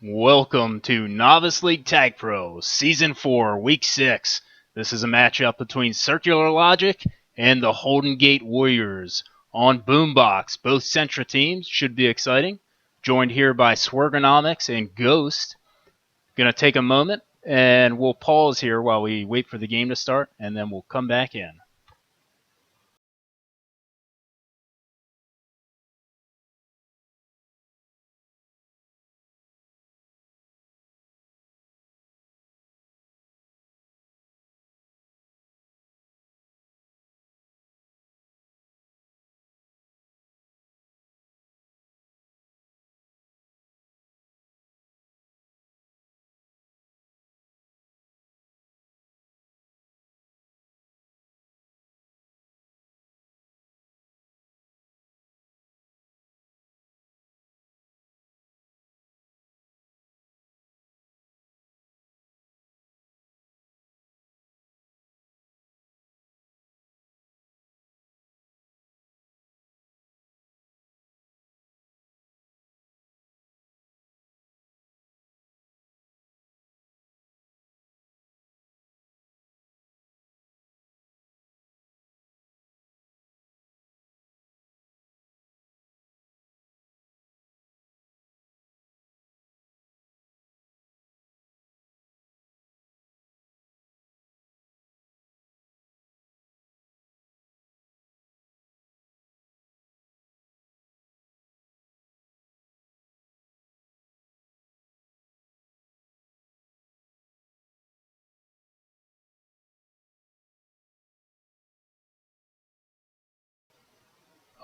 Welcome to Novice League Tag Pro, Season 4, Week 6. This is a matchup between Circular Logic and the Holden Gate Warriors. On Boombox, both Centra teams should be exciting. Joined here by Swergonomics and Ghost. Gonna take a moment and we'll pause here while we wait for the game to start, and then we'll come back in.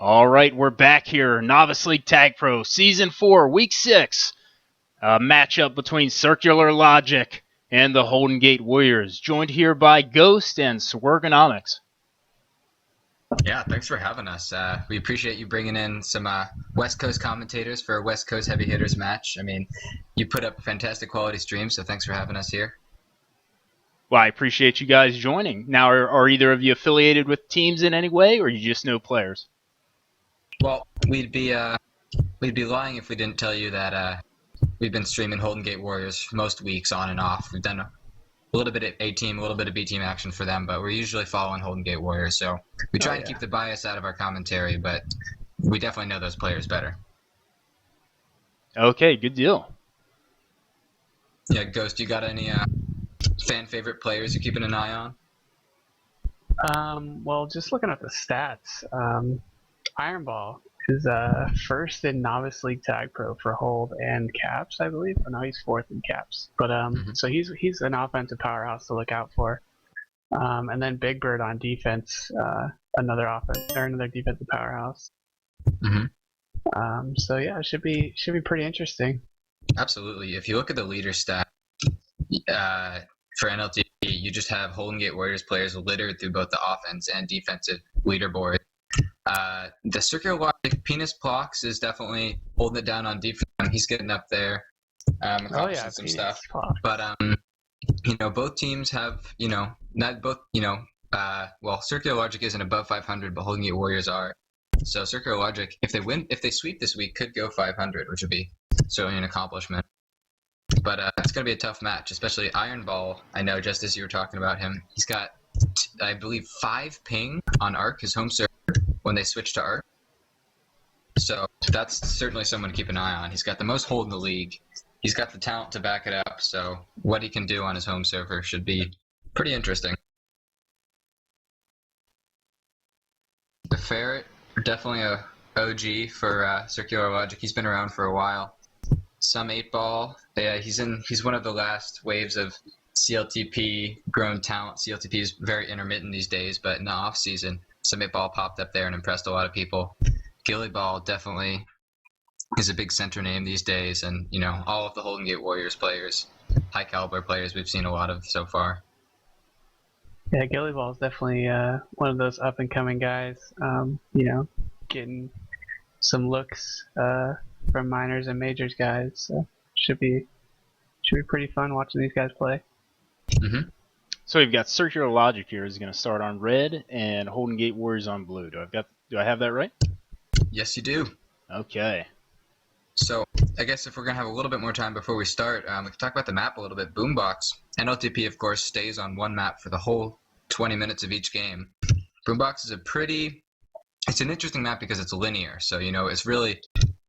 All right, we're back here. Novice League Tag Pro, Season 4, Week 6. A matchup between Circular Logic and the Holden Gate Warriors. Joined here by Ghost and Swergonomics. Yeah, thanks for having us. We appreciate you bringing in some West Coast commentators for a West Coast heavy hitters match. I mean, you put up fantastic quality streams, so thanks for having us here. Well, I appreciate you guys joining. Now, are either of you affiliated with teams in any way, or you just know players? Well, we'd be lying if we didn't tell you that we've been streaming Holden Gate Warriors most weeks on and off. We've done a little bit of A team, a little bit of B team action for them, but we're usually following Holden Gate Warriors. So we try and keep the bias out of our commentary, but we definitely know those players better. Okay, good deal. Yeah, Ghost, you got any fan favorite players you're keeping an eye on? Well, just looking at the stats, Ironball is first in Novice League Tag Pro for hold and caps, I believe. Oh, no, he's fourth in caps. But so he's an offensive powerhouse to look out for. And then Big Bird on defense, another defensive powerhouse. So yeah, it should be pretty interesting. Absolutely. If you look at the leader stat for NLTP, you just have Holden Gate Warriors players littered through both the offense and defensive leaderboard. The Circular Logic Penis Plox is definitely holding it down on defense. He's getting up there, accomplishing some stuff. Plox. But both teams have, well, Circular Logic isn't above 500, but Holden Gate Warriors are. So Circular Logic, if they sweep this week, could go 500, which would be certainly an accomplishment. But it's going to be a tough match, especially Ironball. I know, just as you were talking about him, he's got, I believe, 5 ping on Arc, his home server, when they switch to Arc. So that's certainly someone to keep an eye on. He's got the most hold in the league. He's got the talent to back it up. So what he can do on his home server should be pretty interesting. The Ferret, definitely a OG for Circular Logic. He's been around for a while. Some 8-ball. Yeah, he's one of the last waves of CLTP grown talent. CLTP is very intermittent these days, but in the off season, some 8-ball popped up there and impressed a lot of people. Gillyball definitely is a big center name these days, and all of the Holden Gate Warriors players, high caliber players we've seen a lot of so far. Yeah, Gillyball is definitely one of those up and coming guys. Getting some looks from minors and majors guys. So should be pretty fun watching these guys play. Mm-hmm. So we've got Circular Logic here is going to start on red and Holden Gate Warriors on blue. Do I have that right? Yes, you do. Okay. So I guess if we're gonna have a little bit more time before we start, we can talk about the map a little bit. Boombox. NLTP, of course, stays on one map for the whole 20 minutes of each game. Boombox is it's an interesting map because it's linear. So, it's really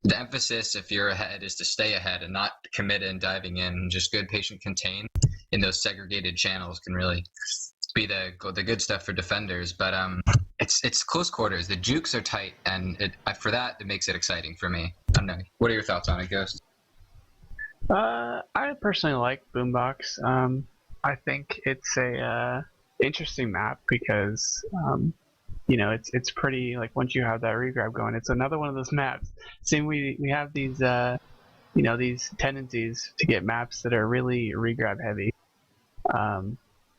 the emphasis if you're ahead is to stay ahead and not commit in diving in. Just good patient contain in those segregated channels can really be the good stuff for defenders. But it's close quarters. The jukes are tight, and for that it makes it exciting for me. I don't know. What are your thoughts on it, Ghost? I personally like Boombox. I think it's a interesting map because it's pretty, like, once you have that regrab going, it's another one of those maps. Same, we have these these tendencies to get maps that are really regrab heavy.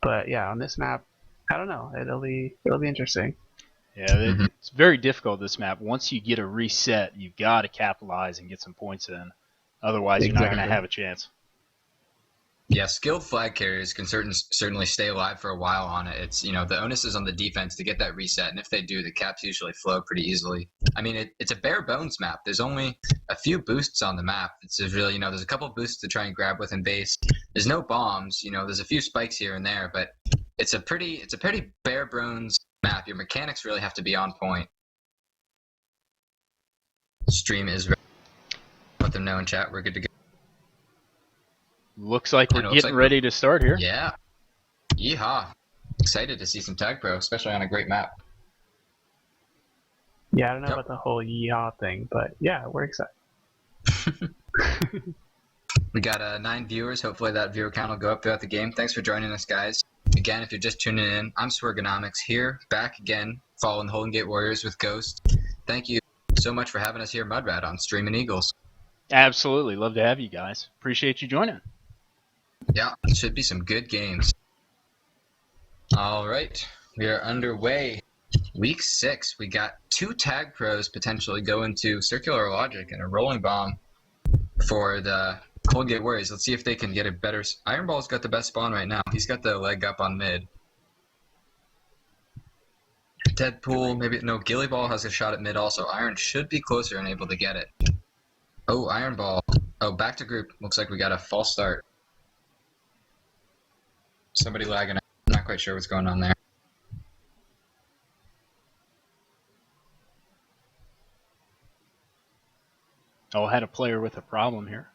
But yeah, on this map, I don't know. It'll be interesting. Yeah, it's very difficult, this map. Once you get a reset, you've got to capitalize and get some points in. Otherwise, you're not going to have a chance. Yeah, skilled flag carriers can certainly stay alive for a while on it. It's, the onus is on the defense to get that reset, and if they do, the caps usually flow pretty easily. I mean, it's a bare bones map. There's only a few boosts on the map. It's really, there's a couple boosts to try and grab with in base. There's no bombs. There's a few spikes here and there, but it's a pretty bare bones map. Your mechanics really have to be on point. Stream is ready. Let them know in chat we're good to go. Looks like we're getting ready to start here. Yeah. Yeehaw. Excited to see some Tag Pro, especially on a great map. Yeah, I don't know about the whole yeehaw thing, but yeah, we're excited. We got 9 viewers. Hopefully that viewer count will go up throughout the game. Thanks for joining us, guys. Again, if you're just tuning in, I'm Swergonomics here, back again, following the Holden Gate Warriors with Ghost. Thank you so much for having us here, Mudrat, on Streamin' Eagles. Absolutely. Love to have you guys. Appreciate you joining. Yeah, it should be some good games. All right, we are underway. Week 6, we got 2 Tag Pros potentially going to Circular Logic and a Rolling Bomb for the Holden Gate Warriors. Let's see if they can get a better... Iron Ball's got the best spawn right now. He's got the leg up on mid. Deadpool, maybe... No, Gilly Ball has a shot at mid also. Iron should be closer and able to get it. Oh, Iron Ball. Oh, back to group. Looks like we got a false start. Somebody lagging out. I'm not quite sure what's going on there. Oh, I had a player with a problem here.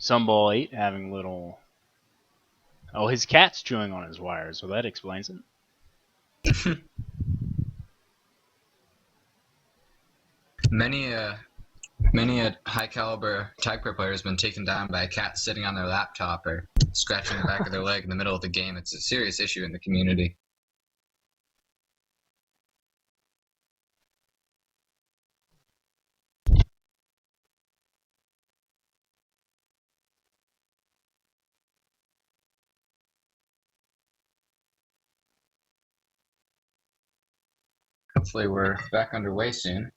Sunball 8 having a little... Oh, his cat's chewing on his wires, so that explains it. Many a high caliber Tag Pro player has been taken down by a cat sitting on their laptop or scratching the back of their leg in the middle of the game. It's a serious issue in the community. Hopefully we're back underway soon.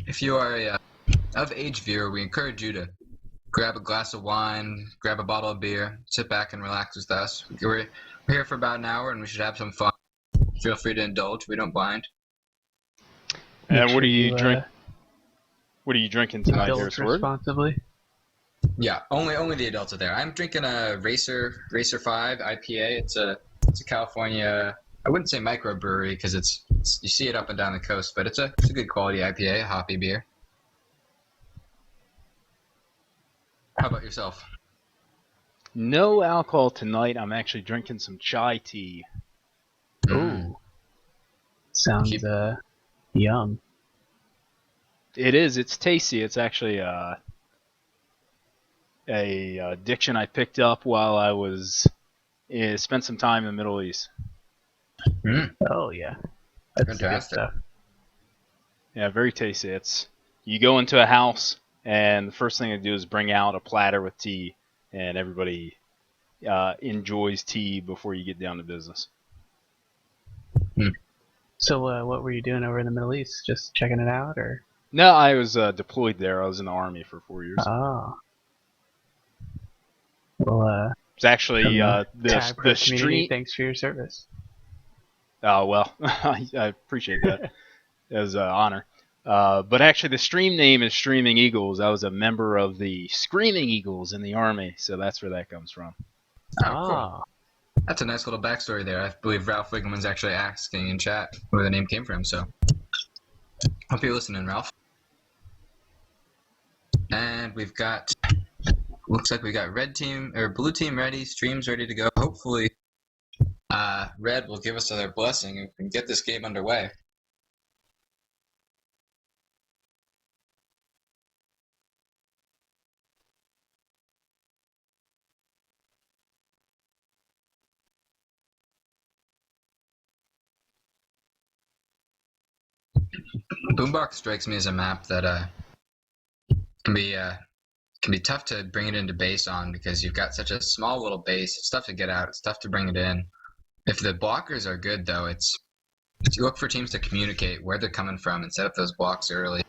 If you are a of-age viewer, we encourage you to grab a glass of wine, grab a bottle of beer, sit back and relax with us. We're here for about an hour and we should have some fun. Feel free to indulge. We don't mind. What are you drink? What are you drinking tonight, here, Sword? Responsibly. Yeah, only the adults are there. I'm drinking a Racer 5 IPA. It's a California. I wouldn't say microbrewery because it's you see it up and down the coast, but it's a good quality IPA, a hoppy beer. How about yourself? No alcohol tonight. I'm actually drinking some chai tea. Ooh. Sounds yum. It is. It's tasty. It's actually a addiction I picked up while I was spent some time in the Middle East. Oh yeah, that's fantastic. Good stuff. Yeah, very tasty. It's you go into a house and the first thing they do is bring out a platter with tea, and everybody enjoys tea before you get down to business. So what were you doing over in the Middle East? Just checking it out, or? No, I was deployed there. I was in the Army for 4 years. Oh. Well, It's actually Tag Pro the community, stream. thanks for your service. Oh well, I appreciate that. As an honor. But actually, the stream name is Streaming Eagles. I was a member of the Screaming Eagles in the Army, so that's where that comes from. Oh, cool. That's a nice little backstory there. I believe Ralph Wiggman's actually asking in chat where the name came from, so hope you're listening, Ralph. And we've got, looks like we got blue team ready, streams ready to go. Hopefully, red will give us their blessing and get this game underway. Boombox strikes me as a map that can be tough to bring it into base on because you've got such a small little base. It's tough to get out. It's tough to bring it in. If the blockers are good, though, you look for teams to communicate where they're coming from and set up those blocks early.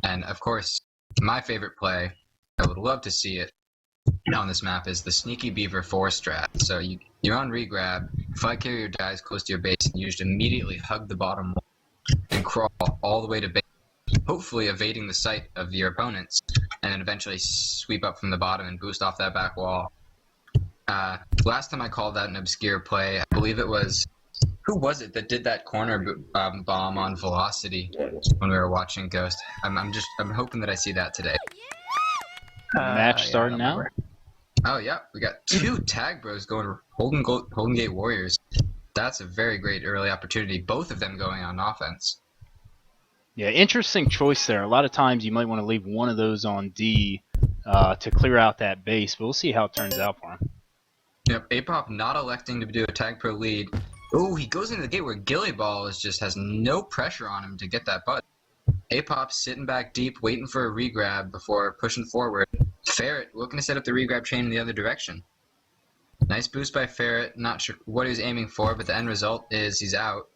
And of course, my favorite play, I would love to see it on this map, is the Sneaky Beaver 4 strat. So you're on regrab, flag carrier dies close to your base, and you just immediately hug the bottom wall and crawl all the way to base, hopefully evading the sight of your opponents, and then eventually sweep up from the bottom and boost off that back wall. Last time I called that an obscure play, I believe it was, who was it that did that corner bomb on Velocity when we were watching Ghost? I'm hoping that I see that today. Match starting now? Oh yeah, we got 2 tag bros going Golden Gate Warriors. That's a very great early opportunity, both of them going on offense. Yeah, interesting choice there. A lot of times you might want to leave one of those on D to clear out that base, but we'll see how it turns out for him. Yep, Apop not electing to do a tag pro lead. Oh, he goes into the gate where Gilly Ball just has no pressure on him to get that button. Apop sitting back deep, waiting for a regrab before pushing forward. Ferret looking to set up the regrab chain in the other direction. Nice boost by Ferret. Not sure what he was aiming for, but the end result is he's out.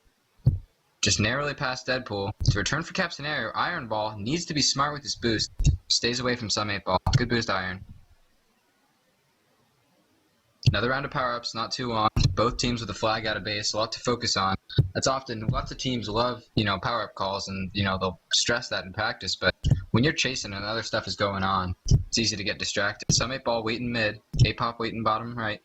Just narrowly past Deadpool. To return for Cap Scenario, Iron Ball needs to be smart with his boost. Stays away from some 8 Ball. Good boost, Iron. Another round of power-ups, not too long. Both teams with a flag out of base, a lot to focus on. That's often, lots of teams love, power-up calls, and, they'll stress that in practice, but when you're chasing and other stuff is going on, it's easy to get distracted. Some 8 Ball waiting mid, A-Pop waiting bottom right.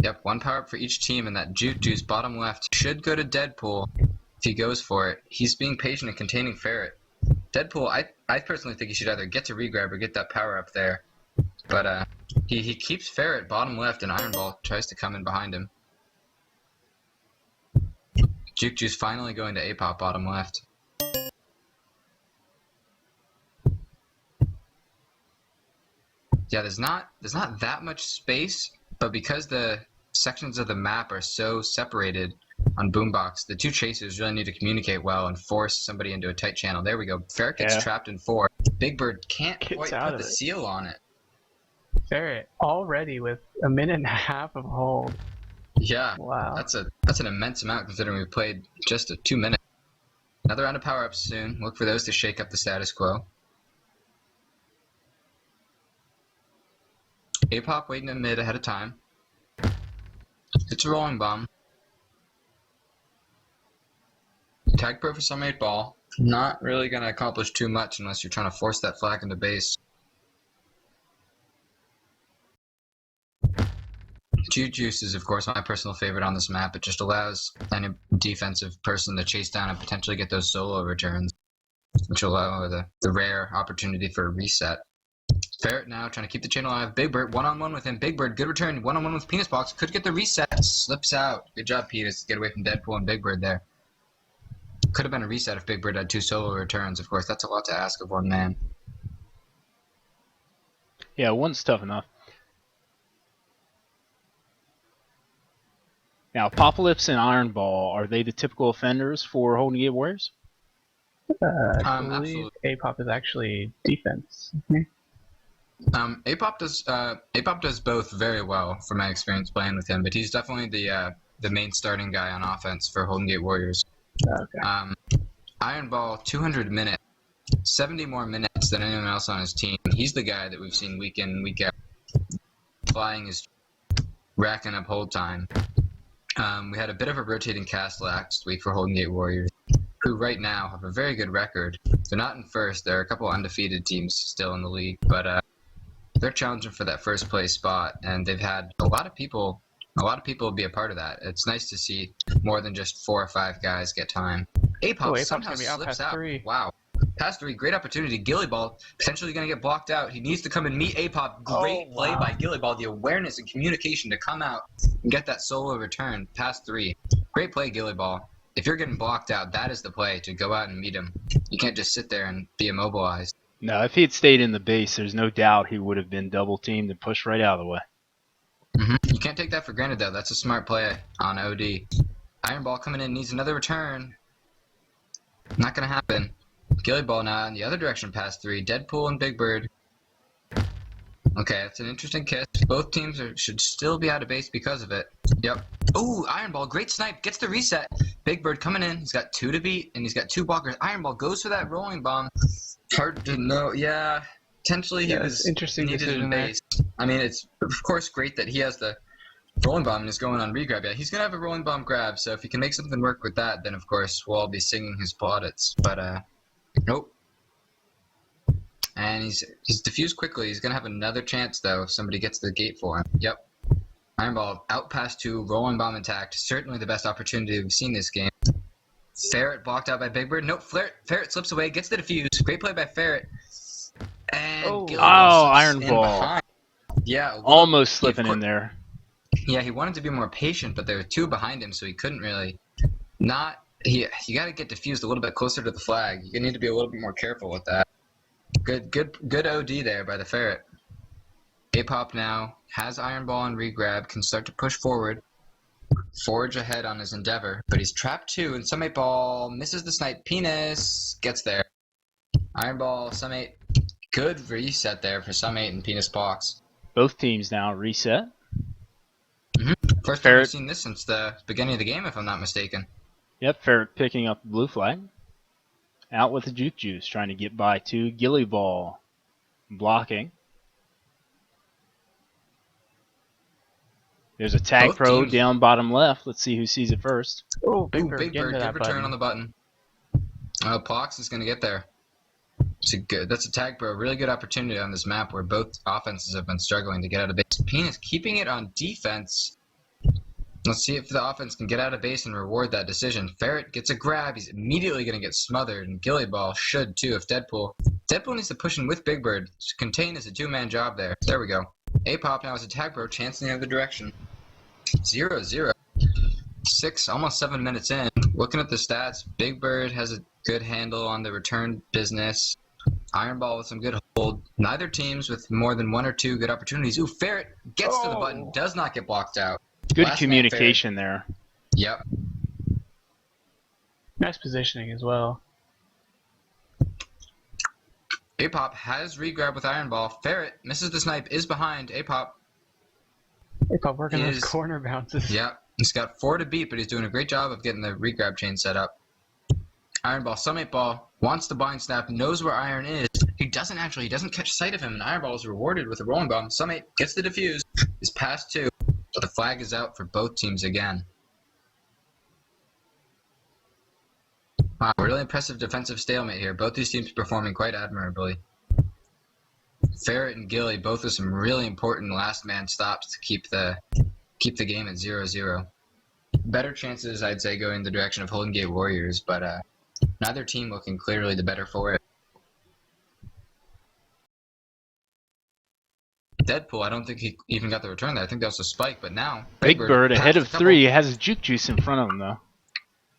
Yep, 1 power-up for each team, and that Juke Juice bottom left should go to Deadpool if he goes for it. He's being patient and containing Ferret. Deadpool, I personally think he should either get to regrab or get that power-up there. But he keeps Ferret bottom left, and Iron Ball tries to come in behind him. Juke Juice finally going to A-Pop bottom left. Yeah, there's not that much space, but because the sections of the map are so separated on Boombox, the 2 chasers really need to communicate well and force somebody into a tight channel. There we go. Ferret gets trapped in 4. Big Bird can't quite put the seal on it. Ferret already with a minute and a half of hold. Yeah, wow. That's an immense amount considering we played just 2 minutes. Another round of power-ups soon. Look for those to shake up the status quo. A-Pop waiting in mid ahead of time. It's a rolling bomb. Tag pro for some 8 Ball. Not really going to accomplish too much unless you're trying to force that flag into base. Juice is, of course, my personal favorite on this map. It just allows any defensive person to chase down and potentially get those solo returns, which will allow the rare opportunity for a reset. Ferret now trying to keep the chain alive. Big Bird, one-on-one with him. Big Bird, good return. One-on-one with Penis Box. Could get the reset. Slips out. Good job, Penis. Get away from Deadpool and Big Bird there. Could have been a reset if Big Bird had 2 solo returns. Of course, that's a lot to ask of one man. Yeah, one's tough enough. Now, Apocalypse and Iron Ball, are they the typical offenders for Golden Gate Warriors? I believe A-Pop is actually defense. A-Pop does both very well from my experience playing with him, but he's definitely the main starting guy on offense for Golden Gate Warriors. Okay. Iron Ball, 200 minutes, 70 more minutes than anyone else on his team. He's the guy that we've seen week in, week out. flying is racking up hold time. We had a bit of a rotating cast last week for Golden Gate Warriors, who right now have a very good record. They're not in first. There are a couple undefeated teams still in the league, but they're challenging for that first place spot, and they've had a lot of people be a part of that. It's nice to see more than just 4 or 5 guys get time. A-Pop somehow slips out. 3. Wow. Pass 3, great opportunity. Gilly Ball potentially going to get blocked out. He needs to come and meet A-Pop. Great play by Gilly Ball. The awareness and communication to come out and get that solo return. Pass 3. Great play, Gilly Ball. If you're getting blocked out, that is the play to go out and meet him. You can't just sit there and be immobilized. No, if he had stayed in the base, there's no doubt he would have been double teamed and pushed right out of the way. You can't take that for granted, though. That's a smart play on OD. Iron Ball coming in, needs another return. Not going to happen. Gilly Ball now in the other direction, pass 3. Deadpool and Big Bird. Okay, that's an interesting kiss. Both teams should still be out of base because of it. Yep. Ooh, Iron Ball, great snipe. Gets the reset. Big Bird coming in. He's got 2 to beat, and he's got 2 blockers. Iron Ball goes for that rolling bomb. Hard to know. Yeah, potentially he was interesting needed in base. I mean, it's of course great that he has the rolling bomb and is going on regrab. Yeah, he's going to have a rolling bomb grab, so if he can make something work with that, then of course we'll all be singing his plaudits. But, nope. And he's diffused quickly. He's going to have another chance, though, if somebody gets the gate for him. Yep. Iron Ball out past 2, rolling bomb intact. Certainly the best opportunity we've seen this game. Ferret blocked out by Big Bird. Nope, Ferret slips away, gets the defuse. Great play by Ferret. And Iron Ball. Behind. Yeah. Almost slipping in there. Yeah, he wanted to be more patient, but there were 2 behind him, so he couldn't really. You got to get diffused a little bit closer to the flag. You need to be a little bit more careful with that. Good OD there by the Ferret. A-Pop now has Iron Ball and regrab, can start to push forward. Forge ahead on his endeavor, but he's trapped 2, and Summate Ball misses the snipe. Penis gets there. Iron Ball, Summate, good reset there for Summate and Penis Box. Both teams now reset. First time we've seen this since the beginning of the game, if I'm not mistaken. Yep, Ferret picking up the blue flag. Out with the Juke Juice, trying to get by 2. Gilly Ball blocking. There's a tag Both pro teams. down bottom left. Let's see who sees it first. Oh, Big Bird, Big Bird, good return on the button. Pox is going to get there. That's a tag pro. Really good opportunity on this map where both offenses have been struggling to get out of base. Penis keeping it on defense. Let's see if the offense can get out of base and reward that decision. Ferret gets a grab. He's immediately going to get smothered, and Gilly Ball should too if Deadpool needs to push in with Big Bird. Contain is a 2-man job there. There we go. A-Pop now is a tag pro, chance in the other direction. 0-0. 6, almost 7 minutes in. Looking at the stats, Big Bird has a good handle on the return business. Iron Ball with some good hold. Neither teams with more than 1 or 2 good opportunities. Ooh, Ferret gets to the button, does not get blocked out. Good communication there. Yep. Nice positioning as well. A-Pop has regrab with Iron Ball. Ferret misses the snipe, is behind. A-Pop. A-Pop working those corner bounces. Yep. He's got 4 to beat, but he's doing a great job of getting the regrab chain set up. Iron Ball, Summate Ball, wants the bind snap, knows where Iron is. He doesn't catch sight of him, and Iron Ball is rewarded with a rolling bomb. Summate gets the defuse, is past 2, but the flag is out for both teams again. Wow, really impressive defensive stalemate here. Both these teams performing quite admirably. Ferret and Gilly both with some really important last man stops to keep the game at 0-0. Better chances, I'd say, going in the direction of Golden Gate Warriors, but neither team looking clearly the better for it. Deadpool, I don't think he even got the return there. I think that was a spike, but now Big Bird ahead of 3 has his Juke Juice in front of him though.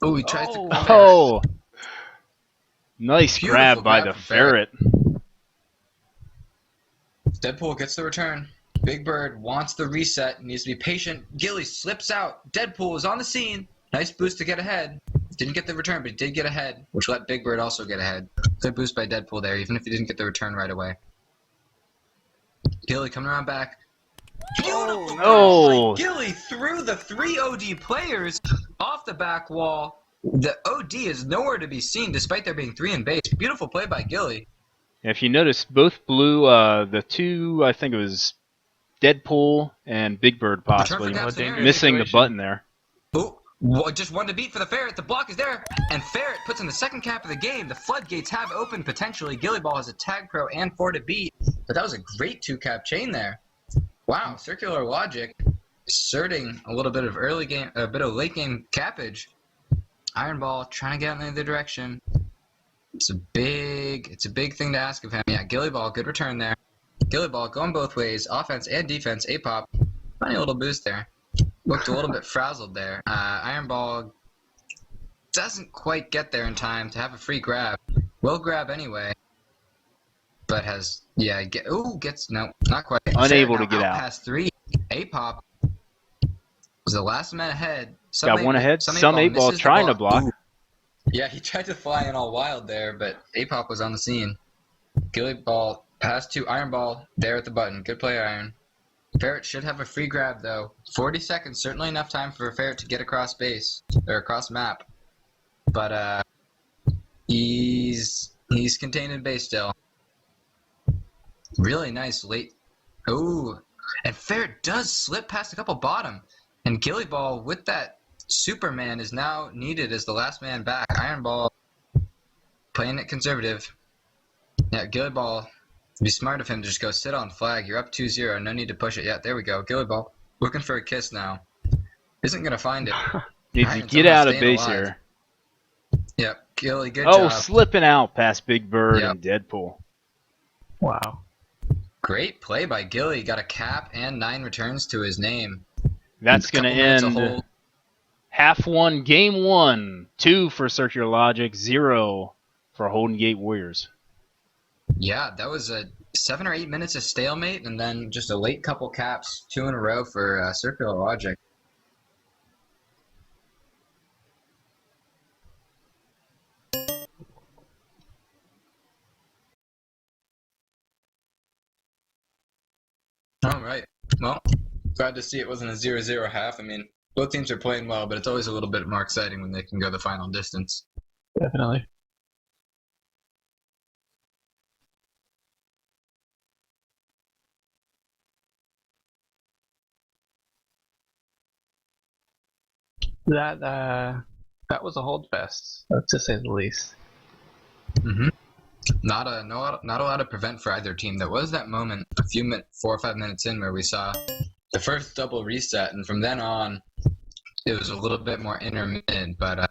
Oh, he tries to. Oh, nice Beautiful grab by the from Ferret. Deadpool gets the return. Big Bird wants the reset, needs to be patient. Gilly slips out. Deadpool is on the scene. Nice boost to get ahead. Didn't get the return, but he did get ahead, which let Big Bird also get ahead. Good boost by Deadpool there, even if he didn't get the return right away. Gilly coming around back. Beautiful! No! Gilly threw the 3 OD players off the back wall. The OD is nowhere to be seen, despite there being 3 in base. Beautiful play by Gilly. If you notice, both blue, the 2, I think it was Deadpool and Big Bird possibly Return for Cap's dangerous missing the situation. button there. Oh, just one to beat for the Ferret. The block is there, and Ferret puts in the second cap of the game. The floodgates have opened potentially. Gillyball has a tag pro and 4 to beat, but that was a great 2-cap chain there. Wow, Circular Logic asserting a little bit of early game, a bit of late game cappage. Ironball trying to get in the other direction. It's a big thing to ask of him. Yeah, Gillyball, good return there. Gillyball going both ways, offense and defense. A-Pop, funny little boost there. Looked a little bit frazzled there. Ironball doesn't quite get there in time to have a free grab. Will grab anyway, but has gets no, not quite. Unable to get out. Past 3. A-Pop was the last man ahead. Got one ahead. Some 8-ball trying to block. Ooh. Yeah, he tried to fly in all wild there, but A-Pop was on the scene. Gillyball pass to Ironball there at the button. Good play, Iron. Ferret should have a free grab, though. 40 seconds, certainly enough time for Ferret to get across base, or across map. But he's contained in base still. Really nice late. Ooh, and Ferret does slip past a couple bottom. And Gillyball, with that Superman, is now needed as the last man back. Ironball playing it conservative. Yeah, Gillyball, it'd be smart of him to just go sit on flag. You're up 2-0. No need to push it yet. There we go. Gillyball looking for a kiss now. Isn't going to find it. Needs to get out of base here. Yep, Gilly, good job. Oh, slipping out past Big Bird and Deadpool. Wow. Great play by Gilly. Got a cap and 9 returns to his name. That's going to end half one, game 1. 2 for Circular Logic, 0 for Holden Gate Warriors. Yeah, that was a 7 or 8 minutes of stalemate, and then just a late couple caps, 2 in a row for Circular Logic. All right. Well, glad to see it wasn't a 0-0 half. I mean, both teams are playing well, but it's always a little bit more exciting when they can go the final distance. Definitely. That was a hold fest, to say the least. Mm-hmm. Not a lot of prevent for either team. There was that moment, 4 or 5 minutes in, where we saw the first double reset, and from then on, it was a little bit more intermittent. But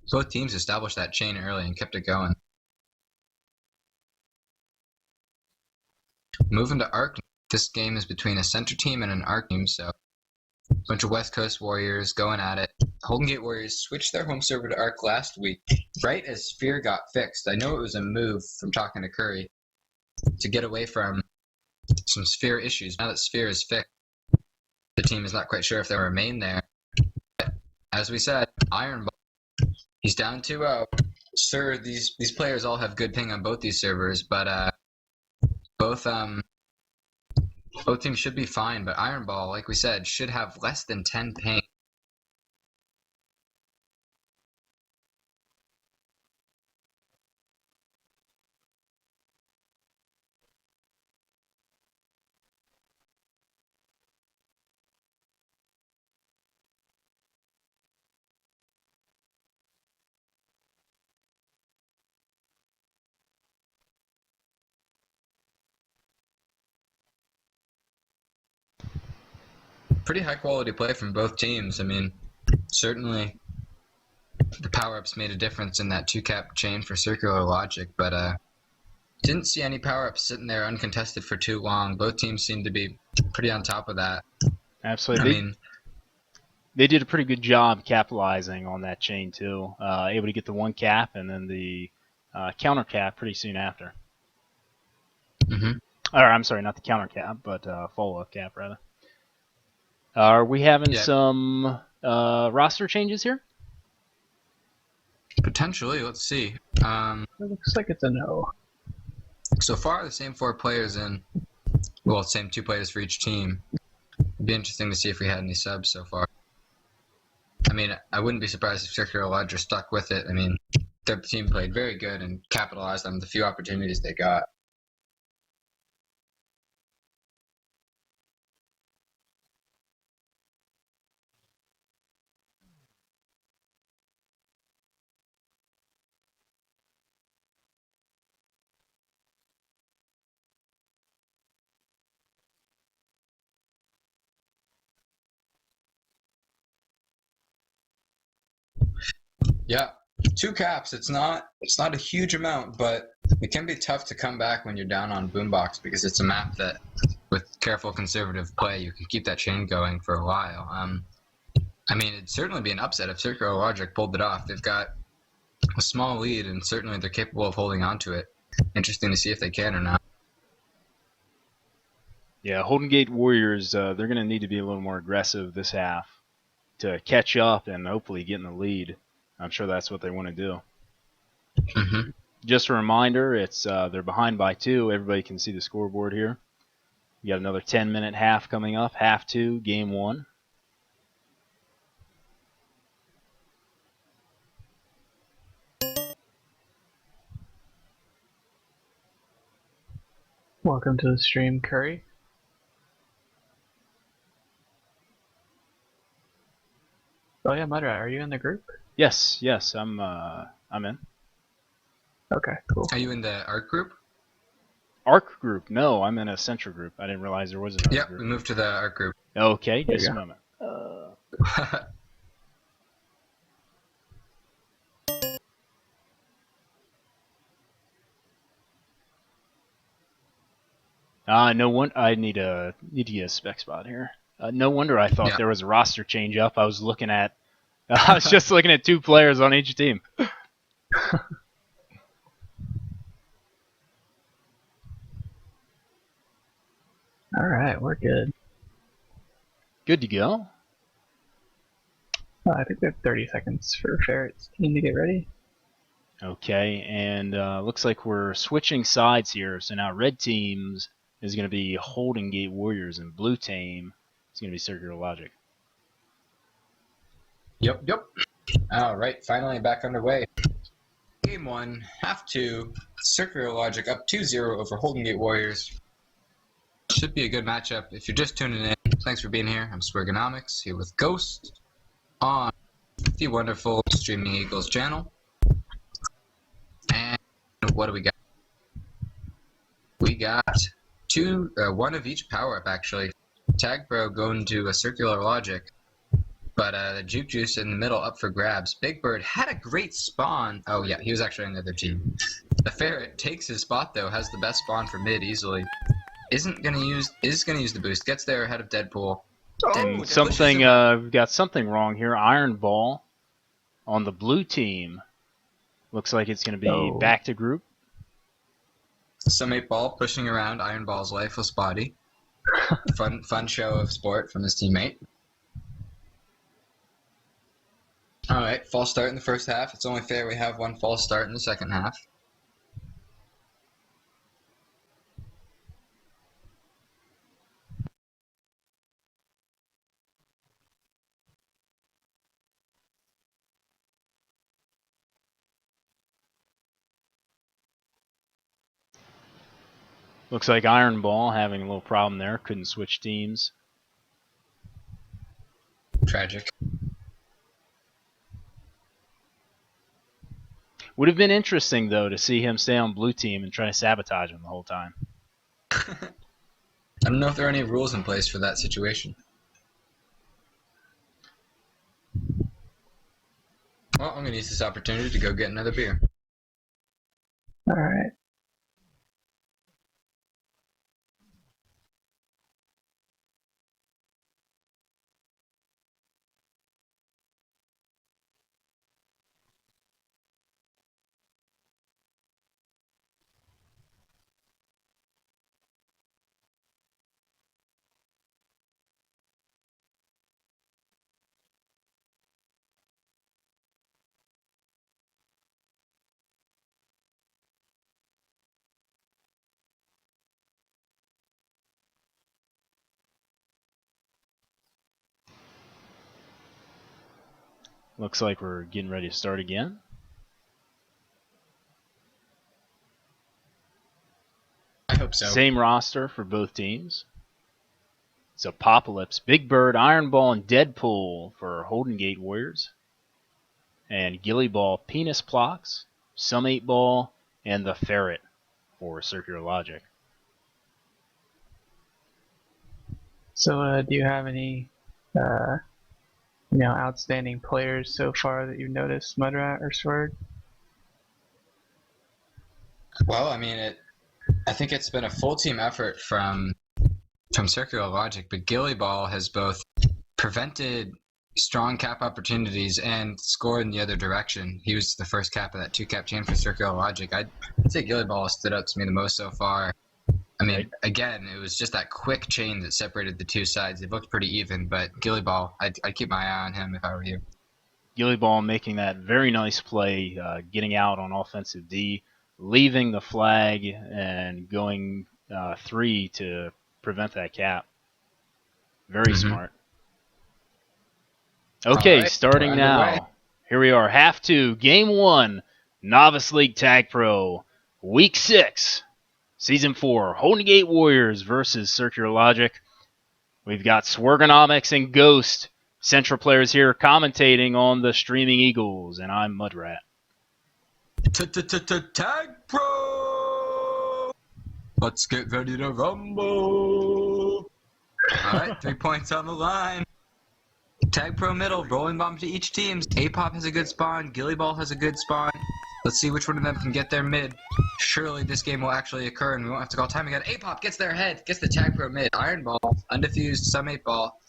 both teams established that chain early and kept it going. Moving to Arc, this game is between a center team and an Arc team, so a bunch of West Coast Warriors going at it. Holden Gate Warriors switched their home server to Arc last week, right as Sphere got fixed. I know it was a move from talking to Curry to get away from some Sphere issues. Now that Sphere is fixed, the team is not quite sure if they'll remain there. But as we said, Ironball, he's down 2-0. Sure, these players all have good ping on both these servers, but both teams should be fine. But Ironball, like we said, should have less than 10 ping. Pretty high quality play from both teams. I mean, certainly the power-ups made a difference in that 2-cap chain for Circular Logic, but didn't see any power-ups sitting there uncontested for too long. Both teams seemed to be pretty on top of that. Absolutely. They did a pretty good job capitalizing on that chain too. Able to get the 1 cap and then the counter cap pretty soon after. Mm-hmm. Or I'm sorry, not the counter cap, but follow-up cap rather. Are we having some roster changes here? Potentially. Let's see. It looks like it's a no. So far, the same 4 players in. Well, same 2 players for each team. It'd be interesting to see if we had any subs so far. I mean, I wouldn't be surprised if Circular Logic stuck with it. I mean, their team played very good and capitalized on the few opportunities they got. Yeah, 2 caps. It's not a huge amount, but it can be tough to come back when you're down on Boombox because it's a map that, with careful conservative play, you can keep that chain going for a while. I mean, it'd certainly be an upset if Circular Logic pulled it off. They've got a small lead, and certainly they're capable of holding on to it. Interesting to see if they can or not. Yeah, Holden Gate Warriors, they're going to need to be a little more aggressive this half to catch up and hopefully get in the lead. I'm sure that's what they want to do. Mm-hmm. Just a reminder, it's they're behind by 2. Everybody can see the scoreboard here. We got another 10-minute half coming up. Half 2, game 1. Welcome to the stream, Curry. Oh yeah, Mudrat, are you in the group? Yes, I'm in. Okay, cool. Are you in the art group? ARC group? No, I'm in a Central group. I didn't realize there was an ARC Yep, group. we moved to the art group. Okay, There just you a go. moment. No one. I need to get a spec spot here. No wonder I thought there was a roster change up. I was looking at. I was just looking at 2 players on each team. All right, we're good. Good to go. I think we have 30 seconds for Ferret's team to get ready. Okay, and looks like we're switching sides here. So now red teams is going to be Holden Gate Warriors, and blue team is going to be Circular Logic. Yep. All right, finally back underway. Game 1, half 2, Circular Logic up 2-0 over Holden Gate Warriors. Should be a good matchup. If you're just tuning in, thanks for being here. I'm Swergonomics, here with Ghost on the wonderful Streaming Eagles channel. And what do we got? We got 1 of each power-up, actually. Tag Pro going to a Circular Logic. But the Juke Juice in the middle up for grabs. Big Bird had a great spawn. Oh yeah, he was actually on the other team. The Ferret takes his spot though, has the best spawn for mid easily. Is gonna use the boost. Gets there ahead of Deadpool. And we've got something wrong here. Iron Ball on the blue team. Looks like it's going to be back to group. Some 8-ball pushing around Iron Ball's lifeless body. Fun show of sport from his teammate. All right, false start in the first half. It's only fair we have 1 false start in the second half. Looks like Iron Ball having a little problem there. Couldn't switch teams. Tragic. Would have been interesting, though, to see him stay on blue team and try to sabotage him the whole time. I don't know if there are any rules in place for that situation. Well, I'm going to use this opportunity to go get another beer. All right. Looks like we're getting ready to start again. I hope so. Same roster for both teams. It's Apocalypse, Big Bird, Iron Ball, and Deadpool for Holden Gate Warriors. And Gilly Ball, Penis Plox, Some 8-Ball, and the Ferret for Circular Logic. So, do you have any outstanding players so far that you've noticed, Mudrat or Sword? Well, I mean, I think it's been a full team effort from Circular Logic, but Gilly Ball has both prevented strong cap opportunities and scored in the other direction. He was the first cap of that 2-cap chain for Circular Logic. I'd say Gilly Ball stood out to me the most so far. I mean, Right. again, it was just that quick chain that separated the two sides. They looked pretty even, but Gilly Ball, I'd keep my eye on him if I were you. Gilly Ball making that very nice play, getting out on offensive D, leaving the flag, and going 3 to prevent that cap. Very smart. Okay, right, starting we're underway. now. Here we are, half 2, game 1, Novice League Tag Pro, week 6, season 4, Holden Gate Warriors versus Circular Logic. We've got Swergonomics and Ghost, central players here commentating on the Streaming Eagles, and I'm Mudrat. Tag Pro! Let's get ready to rumble! Alright, 3 points on the line. Tag Pro middle, rolling bomb to each team. A-Pop has a good spawn, Gilly Ball has a good spawn. Let's see which one of them can get their mid. Surely this game will actually occur and we won't have to call time again. A-Pop gets their head, gets the Tag Pro mid. Iron Ball, undefused, some 8-ball.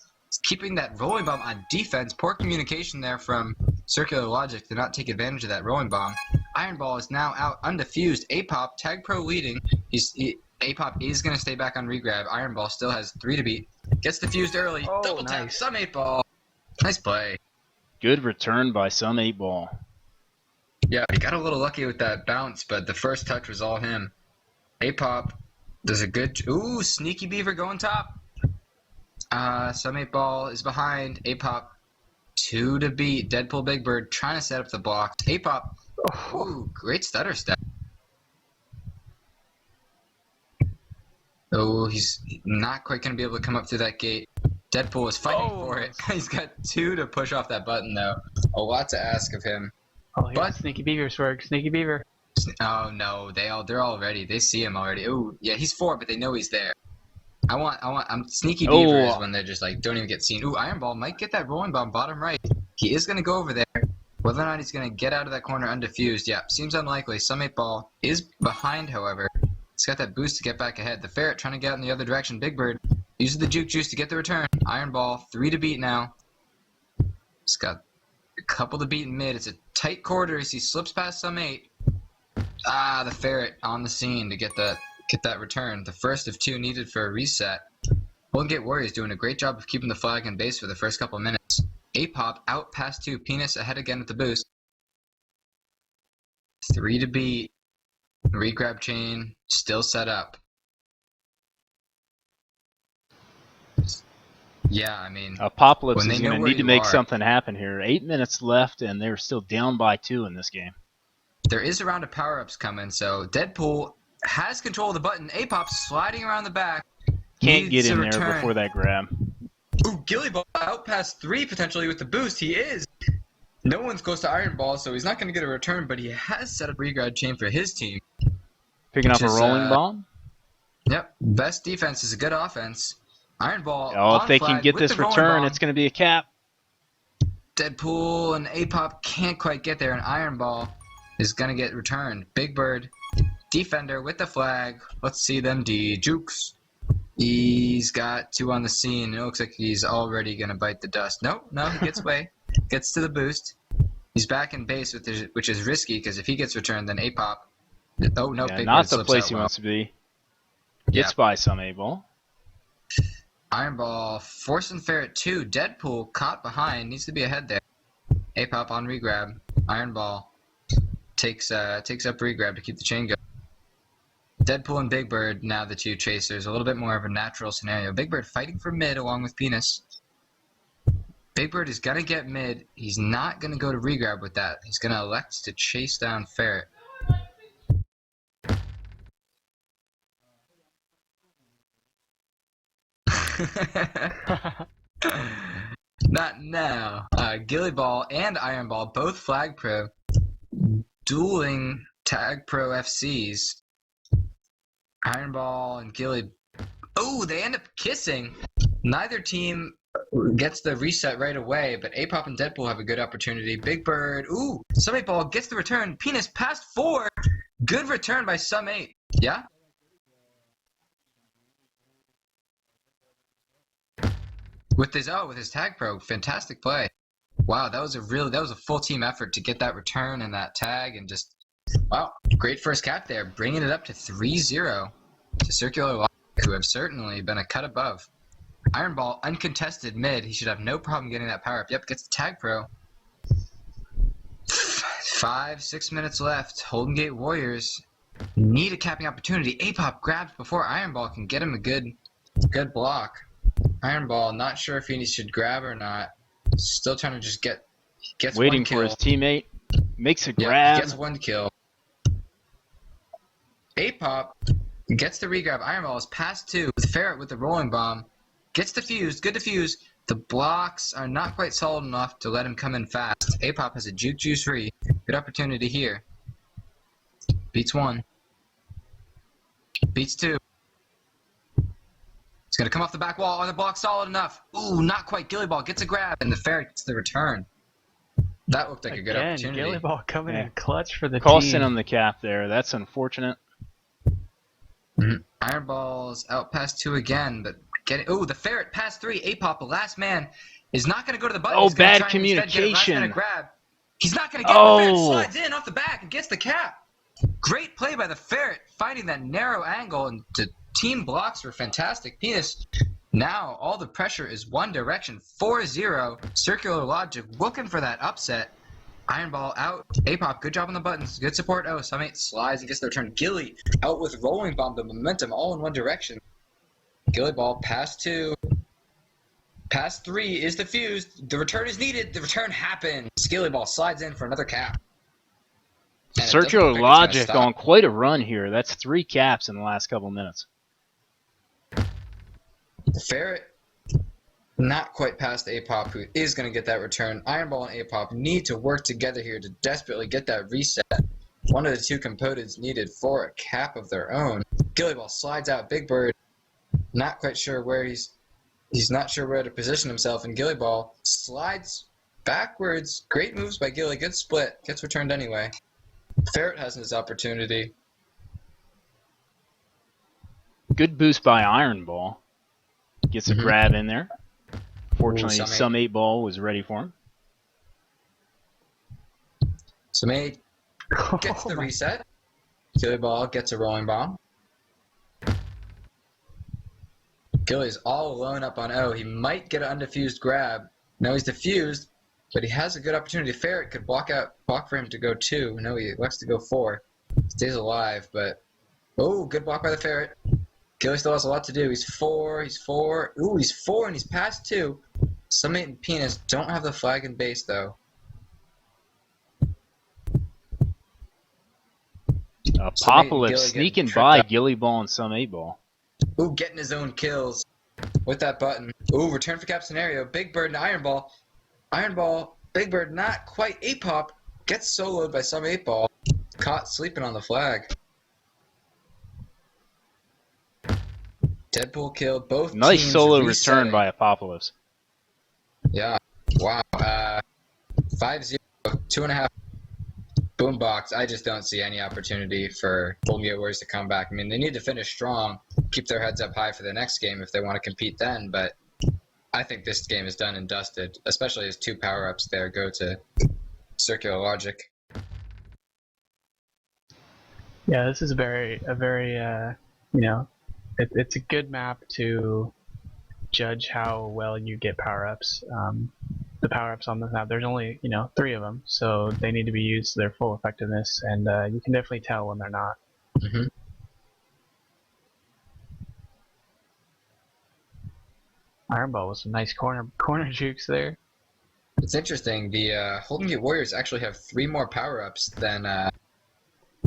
Keeping that rolling bomb on defense. Poor communication there from Circular Logic to not take advantage of that rolling bomb. Iron Ball is now out undefused. A-Pop, Tag Pro leading. A-Pop is going to stay back on regrab. Iron Ball still has 3 to beat. Gets defused early. Oh, Double tap, nice. some 8-ball. Nice play. Good return by some 8-ball. Yeah, he got a little lucky with that bounce, but the first touch was all him. A-Pop does a good... Ooh, Sneaky Beaver going top. Some 8-ball is behind. A-Pop, 2 to beat. Deadpool Big Bird trying to set up the block. A-Pop, ooh, great stutter step. Oh, he's not quite going to be able to come up through that gate. Deadpool is fighting for it. He's got 2 to push off that button, though. A lot to ask of him. Oh, here's But- Sneaky Beaver, Swerg. Sneaky Beaver. Oh no, they're all ready. They see him already. Oh yeah, he's 4, but they know he's there. I'm Sneaky Beaver is when they're just like don't even get seen. Ooh, Iron Ball might get that rolling bomb bottom right. He is gonna go over there. Whether or not he's gonna get out of that corner undefused, yeah, seems unlikely. Some 8-ball is behind, however. He's got that boost to get back ahead. The Ferret trying to get out in the other direction. Big Bird uses the juke juice to get the return. Iron Ball 3 to beat now. He's got a couple to beat in mid. It's a tight quarter as he slips past some 8. The Ferret on the scene to get that return. The first of 2 needed for a reset. Golden Gate Warriors doing a great job of keeping the flag in base for the first couple minutes. A-Pop out past 2. Penis ahead again at the boost. 3 to beat. Regrab chain still set up. Yeah, I mean, Apocalypse when they is know going to where need to you make are- something happen here. 8 minutes left, and they're still down by 2 in this game. there is a round of power-ups coming, so Deadpool has control of the button. A-Pop sliding around the back. Can't Needs get to in there return. before that grab. Ooh, Gilly Ball out past 3 potentially with the boost. He is. No one's close to Iron Ball, so he's not going to get a return, but he has set up regrab chain for his team. Picking up Which a is, rolling bomb. Yep, best defense is a good offense. Iron Ball Oh, on if they flag can get with this the rolling return, bomb. it's going to be a cap. Deadpool and A-Pop can't quite get there, and Iron Ball is going to get returned. Big Bird, defender with the flag. Let's see them Jukes. He's got 2 on the scene. It looks like he's already going to bite the dust. No, he gets away. Gets to the boost. He's back in base, which is risky, because if he gets returned, then A-Pop... Oh, no, Yeah, Big not Bird the slips place out he well. wants to be. Yeah. Gets by some 8-ball. Iron Ball forcing Ferret 2. Deadpool caught behind. Needs to be ahead there. A-Pop on regrab. Iron Ball takes up regrab to keep the chain going. Deadpool and Big Bird now the 2 chasers. A little bit more of a natural scenario. Big Bird fighting for mid along with Penis. Big Bird is going to get mid. He's not going to go to regrab with that. He's going to elect to chase down Ferret. Not now. Gilly Ball and Iron Ball, both flag pro, dueling tag pro FCs. Iron Ball and Gilly. Oh, they end up kissing. Neither team gets the reset right away, but Apop and Deadpool have a good opportunity. Big Bird, ooh, Some 8 Ball gets the return. Penis past 4. Good return by Some 8. Yeah? With his tag pro, fantastic play. Wow, that was a full team effort to get that return and that tag, and just wow, great first cap there, bringing it up to 3-0 to Circular Logic, who have certainly been a cut above. Iron Ball uncontested mid. He should have no problem getting that power up. Yep, gets the tag pro. 5-6 minutes left. Holden Gate Warriors need a capping opportunity. Apop grabs before Iron Ball can get him a good block. Iron Ball, not sure if he should grab or not. Still trying to just gets Waiting one kill. for his teammate. Makes a Yep, grab. gets one kill. Apop gets the regrab. Iron Ball is past 2 with Ferret with the rolling bomb. Gets defused. Good defuse. The blocks are not quite solid enough to let him come in fast. Apop has a juke juice free. Good opportunity here. Beats 1. Beats 2. He's going to come off the back wall. Are the blocks solid enough? Ooh, not quite. Gilly Ball gets a grab, and the Ferret gets the return. That looked like a good opportunity. Gilly Ball coming in clutch for the Costing team. him the cap there. That's unfortunate. Iron Ball's out past 2 again, but the Ferret past 3. Apop, the last man, is not going to go to the button. Oh, He's gonna bad try and instead get a communication. last-minute grab. He's not going to get it. The Ferret Oh. slides in off the back and gets the cap. Great play by the Ferret, finding that narrow angle, and the team blocks were fantastic. Penis. Now all the pressure is one direction. 4-0. Circular Logic looking for that upset. Iron Ball out. Apop, good job on the buttons. Good support. Oh, Some 8 slides and gets the return. Gilly out with rolling bomb. The momentum all in one direction. Gilly Ball past 2. Past 3 is defused. The return is needed. The return happens. Gilly Ball slides in for another cap. And it doesn't Circular look like it's gonna Logic stop. on quite a run here. That's 3 caps in the last couple minutes. The Ferret not quite past Apop, who is going to get that return. Iron Ball and Apop need to work together here to desperately get that reset. One of the 2 components needed for a cap of their own. Gilly Ball slides out. Big Bird not quite sure where he's not sure where to position himself, and Gilly Ball slides backwards. Great moves by Gilly. Good split. Gets returned anyway. Ferret has his opportunity. Good boost by Iron Ball. Gets a grab in there. Fortunately, Some 8 Ball was ready for him. Some 8 gets the reset. Gilly Ball gets a rolling bomb. Gilly's all alone up on O. He might get an undefused grab. No, he's defused, but he has a good opportunity. Ferret could block for him to go 2. No, he elects to go 4. Stays alive, but oh, good block by the Ferret. Gilly still has a lot to do. He's 4. Ooh, he's 4 and he's past 2. Some 8 and Penis don't have the flag and base though. Apocalypse sneaking by Gilly Ball and Some 8 Ball. Ooh, getting his own kills with that button. Ooh, return for cap scenario. Big Bird and Iron Ball. Iron Ball, Big Bird, not quite. Apop gets soloed by Some 8 Ball. Caught sleeping on the flag. Deadpool killed both teams. Nice solo resetting. return by Apocalypse. Yeah. Wow. 5-0. 2.5. Boombox. I just don't see any opportunity for Golden Gate Warriors to come back. I mean, they need to finish strong, keep their heads up high for the next game if they want to compete then, but I think this game is done and dusted, especially as 2 power-ups there go to Circular Logic. Yeah, this is a very it's a good map to judge how well you get power-ups. The power-ups on this map, there's only 3 of them, so they need to be used to their full effectiveness, and you can definitely tell when they're not. Mm-hmm. Iron Ball with some nice corner jukes there. It's interesting. The Golden Gate Warriors actually have 3 more power-ups than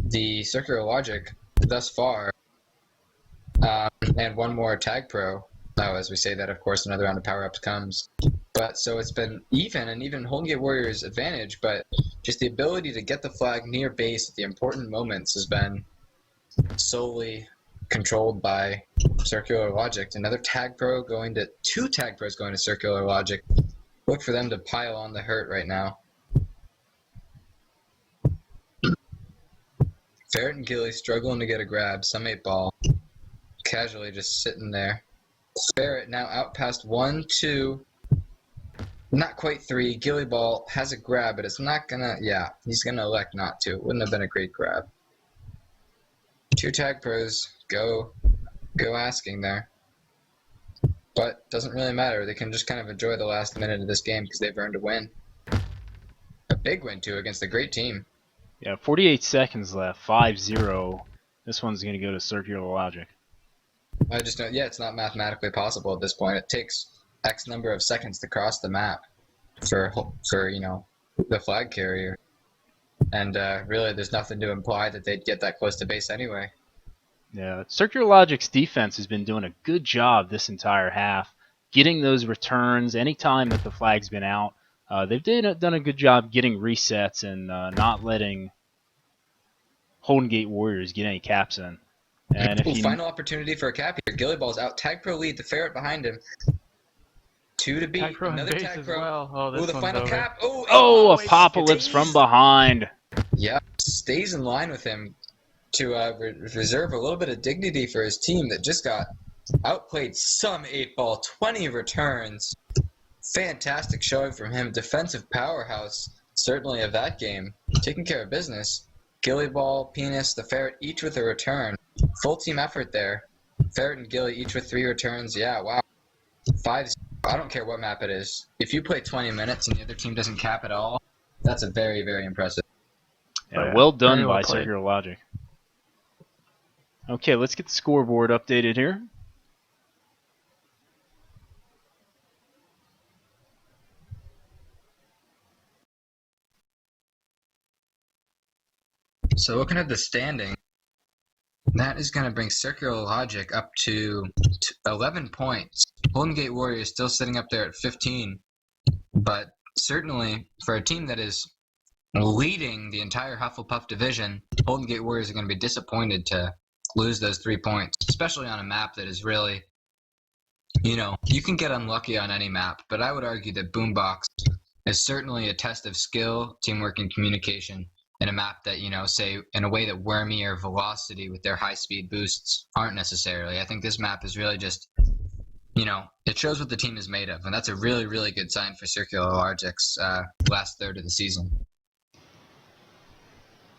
the Circular Logic thus far, and 1 more Tag Pro. Now, as we say that, of course, another round of power-ups comes. But so it's been even, and even Golden Gate Warriors' advantage, but just the ability to get the flag near base at the important moments has been solely controlled by Circular Logic. Another tag pro going to two tag pros going to Circular Logic. Look for them to pile on the hurt right now. Ferret and Gilly struggling to get a grab. Some 8-ball. Casually just sitting there. Ferret now out past 1, 2. Not quite 3. Gilly ball has a grab, but it's not gonna. Yeah, he's gonna elect not to. It wouldn't have been a great grab. Two tag pros go asking there. But doesn't really matter. They can just kind of enjoy the last minute of this game because they've earned a win. A big win, too, against a great team. Yeah, 48 seconds left, 5-0. This one's going to go to Circular Logic. I just don't. Yeah, it's not mathematically possible at this point. It takes X number of seconds to cross the map for the flag carrier. And really, there's nothing to imply that they'd get that close to base anyway. Yeah, Circular Logic's defense has been doing a good job this entire half, getting those returns anytime that the flag's been out. They've done a good job getting resets and not letting Holden Gate Warriors get any caps in. And if final opportunity for a cap here. Gilly ball's out. Tag pro lead. The Ferret behind him. 2 to beat. Tag pro Another tag pro. Well. Oh, the final over. cap. Apocalypse from behind. Yeah, stays in line with him to reserve a little bit of dignity for his team that just got outplayed some 8-ball, 20 returns. Fantastic showing from him. Defensive powerhouse, certainly, of that game. Taking care of business. Gilly ball, Penis, the Ferret, each with a return. Full team effort there. Ferret and Gilly each with 3 returns. Yeah, wow. 5. I don't care what map it is. If you play 20 minutes and the other team doesn't cap at all, that's a very, very impressive. Yeah, well done by Circular Logic. Okay, let's get the scoreboard updated here. So looking at the standing, that is going to bring Circular Logic up to 11 points. Golden Gate Warriors still sitting up there at 15. But certainly for a team that is leading the entire Hufflepuff division, Golden Gate Warriors are going to be disappointed to lose those 3 points, especially on a map that is really, you can get unlucky on any map, but I would argue that Boombox is certainly a test of skill, teamwork, and communication in a map that, say, in a way that Wormy or Velocity with their high-speed boosts aren't necessarily. I think this map is really just, it shows what the team is made of, and that's a really, really good sign for Circular Logic's last third of the season.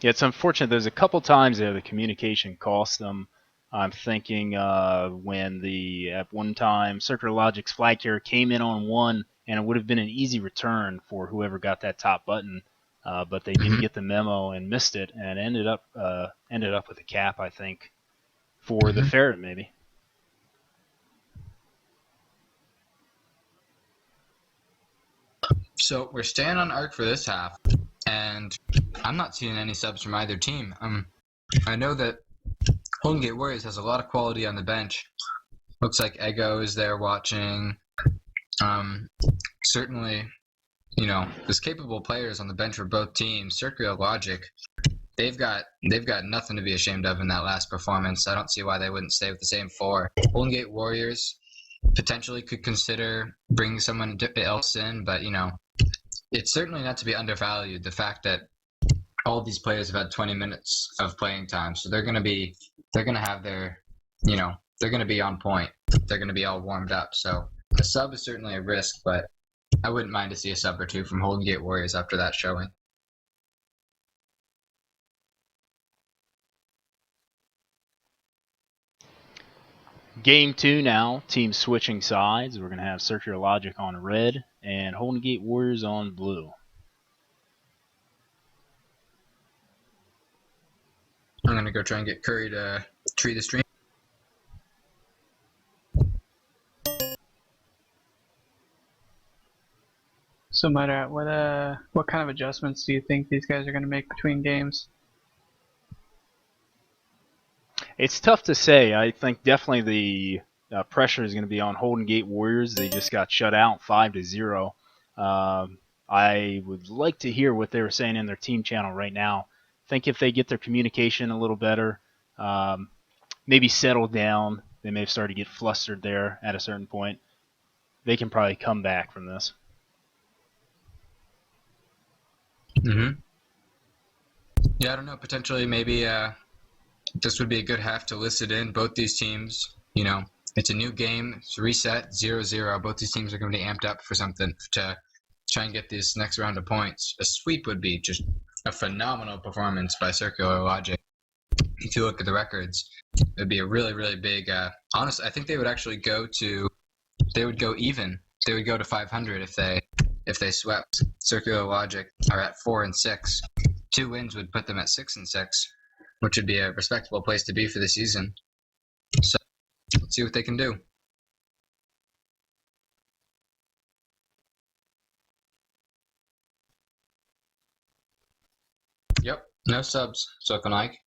Yeah, it's unfortunate. There's a couple times there the communication cost them. I'm thinking when at one time Circular Logic's flag carrier came in on 1, and it would have been an easy return for whoever got that top button, but they didn't get the memo and missed it, and ended up with a cap, I think, for the Ferret maybe. So we're staying on arc for this half, and I'm not seeing any subs from either team. I know that Golden Gate Warriors has a lot of quality on the bench. Looks like Ego is there watching. Certainly, there's capable players on the bench for both teams. Circular Logic, they've got nothing to be ashamed of in that last performance. I don't see why they wouldn't stay with the same 4. Golden Gate Warriors potentially could consider bringing someone else in, but it's certainly not to be undervalued, the fact that all these players have had 20 minutes of playing time, so they're going to have their, they're going to be on point. They're going to be all warmed up, so a sub is certainly a risk, but I wouldn't mind to see a sub or 2 from Golden Gate Warriors after that showing. Game 2 now, team switching sides. We're going to have Circular Logic on red and Golden Gate Warriors on blue. I'm going to go try and get Curry to tree the stream. So, Matt, what kind of adjustments do you think these guys are going to make between games? It's tough to say. I think definitely the pressure is going to be on Golden Gate Warriors. They just got shut out 5-0. I would like to hear what they were saying in their team channel right now. I think if they get their communication a little better, maybe settle down. They may have started to get flustered there at a certain point. They can probably come back from this. Mm-hmm. Yeah, I don't know. Potentially, maybe this would be a good half to list it in. Both these teams, it's a new game. It's reset, 0-0. Both these teams are going to be amped up for something to try and get this next round of points. A sweep would be just a phenomenal performance by Circular Logic. If you look at the records, it would be a really, really big. Honestly, I think they would actually go even. They would go to 500 if they swept. Circular Logic are at 4-6. 2 wins would put them at 6-6, which would be a respectable place to be for the season. So let's see what they can do. Yep, no subs, so can I.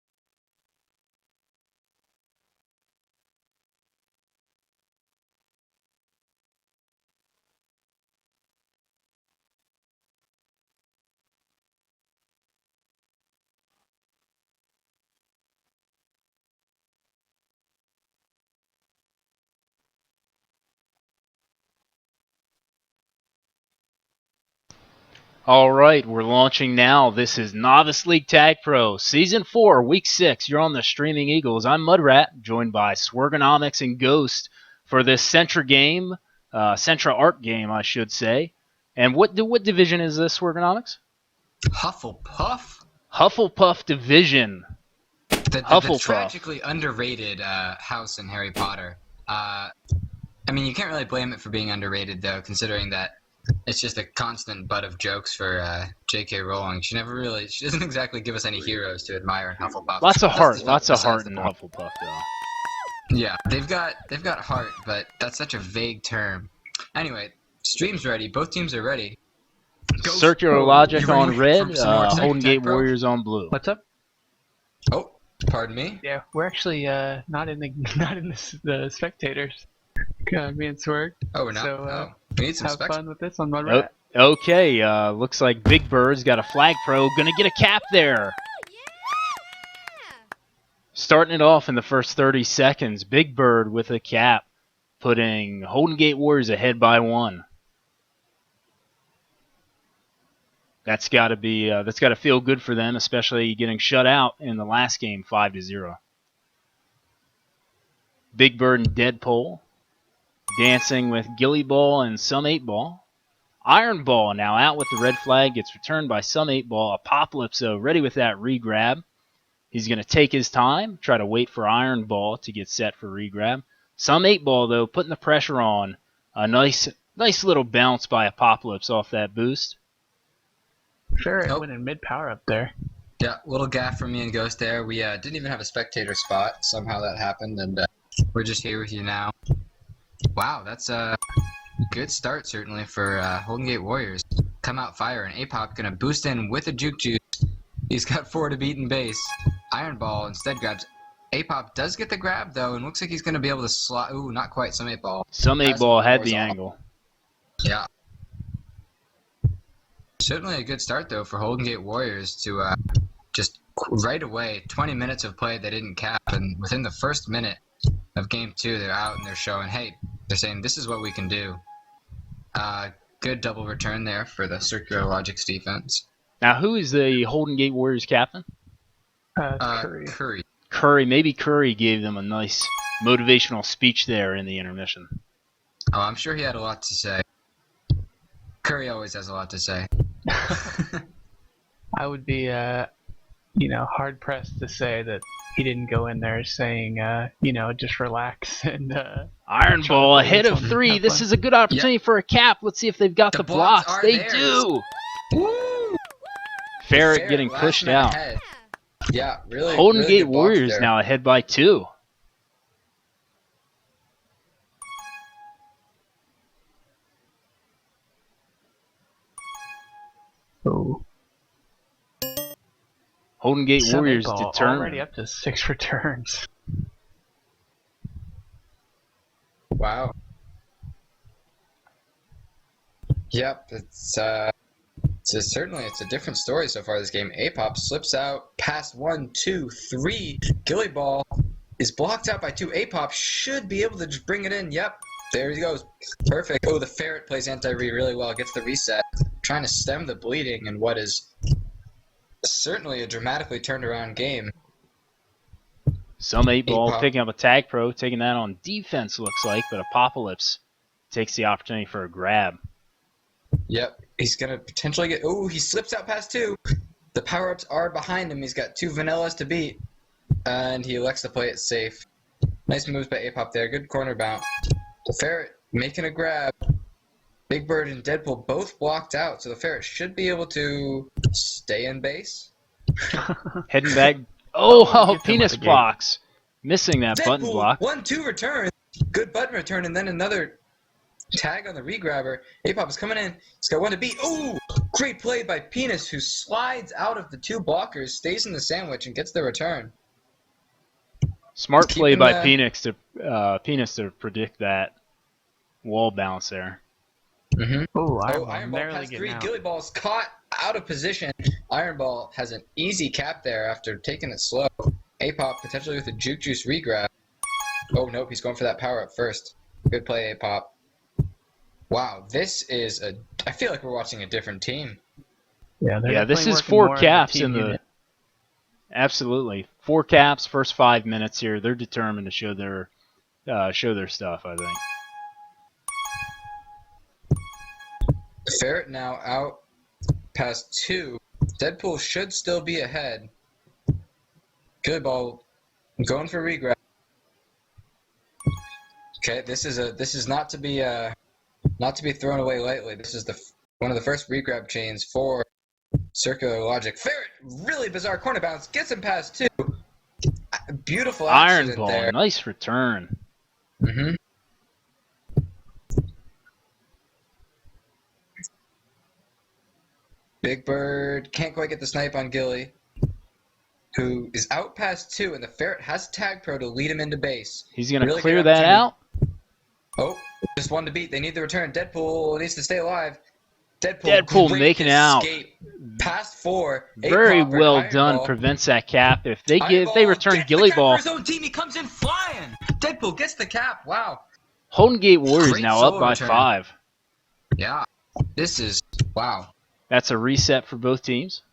All right, we're launching now. This is Novice League Tag Pro, Season 4, Week 6. You're on the Streaming Eagles. I'm Mudrat, joined by Swergonomics and Ghost for this Centra game, Centra Art game, I should say. And what division is this, Swergonomics? Hufflepuff? Hufflepuff Division. The tragically underrated house in Harry Potter. I mean, you can't really blame it for being underrated, though, considering that it's just a constant butt of jokes for J.K. Rowling. She doesn't exactly give us any heroes to admire in Hufflepuff. Lots of heart in Hufflepuff, though. Yeah, they've got heart, but that's such a vague term. Anyway, stream's ready. Both teams are ready. Circular Logic on red, Holden Gate Warriors on blue. What's up? Oh, pardon me. Yeah, we're actually not in the spectators. Me and Swerg. Oh, we're not. So we need some have specs. fun with this on Mudrat. Okay, looks like Big Bird's got a flag pro. Gonna get a cap there. Starting it off in the first 30 seconds, Big Bird with a cap, putting Holden Gate Warriors ahead by 1. That's got to feel good for them, especially getting shut out in the last game 5-0. Big Bird and Deadpool dancing with Gilly Ball and Some 8-Ball. Iron Ball now out with the red flag, gets returned by Some 8-Ball. Apocalypso ready with that regrab. He's going to take his time, try to wait for Iron Ball to get set for regrab. Some 8-Ball, though, putting the pressure on. A nice little bounce by Apocalypse off that boost. Sure, it went in mid-power up there. Yeah, little gaff from me and Ghost there. We didn't even have a spectator spot. Somehow that happened, and we're just here with you now. Wow, that's a good start, certainly, for Holden Gate Warriors. Come out fire, and Apop going to boost in with a Juke Juice. He's got 4 to beat in base. Iron Ball instead grabs. Apop does get the grab, though, and looks like he's going to be able to slot. Ooh, not quite. Some 8-Ball. Some 8-Ball had the angle. Yeah. Certainly a good start, though, for Holden Gate Warriors to just right away, 20 minutes of play, they didn't cap, and within the first minute of Game 2, they're out and they're showing, hey, they're saying this is what we can do. Good double return there for the Circular Logic's defense. Now, who is the Holden Gate Warriors captain? Curry. Curry. Maybe Curry gave them a nice motivational speech there in the intermission. Oh, I'm sure he had a lot to say. Curry always has a lot to say. I would be, hard pressed to say that he didn't go in there saying, just relax and. Iron Ball ahead of 3. This is a good opportunity for a cap. Let's see if they've got the blocks. They do. Woo! Ferret getting pushed out. Ahead. Yeah, really. Holden really Gate Warriors now ahead by 2. Oh. Holden Gate Warriors determined. Already up to 6 returns. Wow. Yep, it's a different story so far this game. Apop slips out past 1, 2, 3. Gilly Ball is blocked out by 2. A-Pop should be able to just bring it in. Yep, there he goes. Perfect. Oh, the Ferret plays anti-read really well. Gets the reset. Trying to stem the bleeding in what is certainly a dramatically turned around game. Some 8-ball A-Pop. picking up a tag pro, taking that on defense looks like, but Apocalypse takes the opportunity for a grab. Yep, he's going to potentially get... Oh, he slips out past 2. The power-ups are behind him. He's got 2 vanillas to beat. And he elects to play it safe. Nice moves by A-Pop there. Good corner bounce. The Ferret making a grab. Big Bird and Deadpool both blocked out, so the Ferret should be able to stay in base. Heading back. Oh, Gets him with penis the gate. blocks. Missing that button Deadpool, block. 1-2 return. Good button return, and then another tag on the regrabber. A-Pop is coming in. He's got 1 to beat. Ooh, great play by Penis, who slides out of the 2 blockers, stays in the sandwich, and gets the return. Smart play Keeping by the- Penis to predict that wall bounce there. Mm-hmm. Oh, Iron Ball barely has 3. getting out. Gilly Ball's caught out of position. Iron Ball has an easy cap there after taking it slow. A-Pop potentially with a Juke Juice regrab. Oh, nope, he's going for that power up first. Good play, A-Pop. Wow, this is a... I feel like we're watching a different team. Yeah, they're Yeah, this definitely is working 4 more as a caps team in the... unit. Absolutely. 4 caps, first 5 minutes here. They're determined to show their stuff, I think. Ferret now out past 2. Deadpool should still be ahead. Good ball. Going for regrab. Okay, this is not to be thrown away lightly. This is one of the first regrab chains for Circular Logic. Ferret, really bizarre corner bounce, gets him past 2. Beautiful Iron accident Ball, there. nice return. Mm-hmm. Big Bird can't quite get the snipe on Gilly, who is out past 2, and the Ferret has Tag Pro to lead him into base. He's going to Really clear good that opportunity. out. Oh, just 1 to beat. They need the return. Deadpool needs to stay alive. Deadpool great making out. escape. Past 4. Very A-Pop or well Iron done. Ball. Prevents that cap. If they Iron return gets Gilly the cap Ball, for his own team. He comes in flying. Deadpool gets the cap. Wow. Holden Gate Warriors Great now up solo by return. 5. Yeah. This is wow. That's a reset for both teams.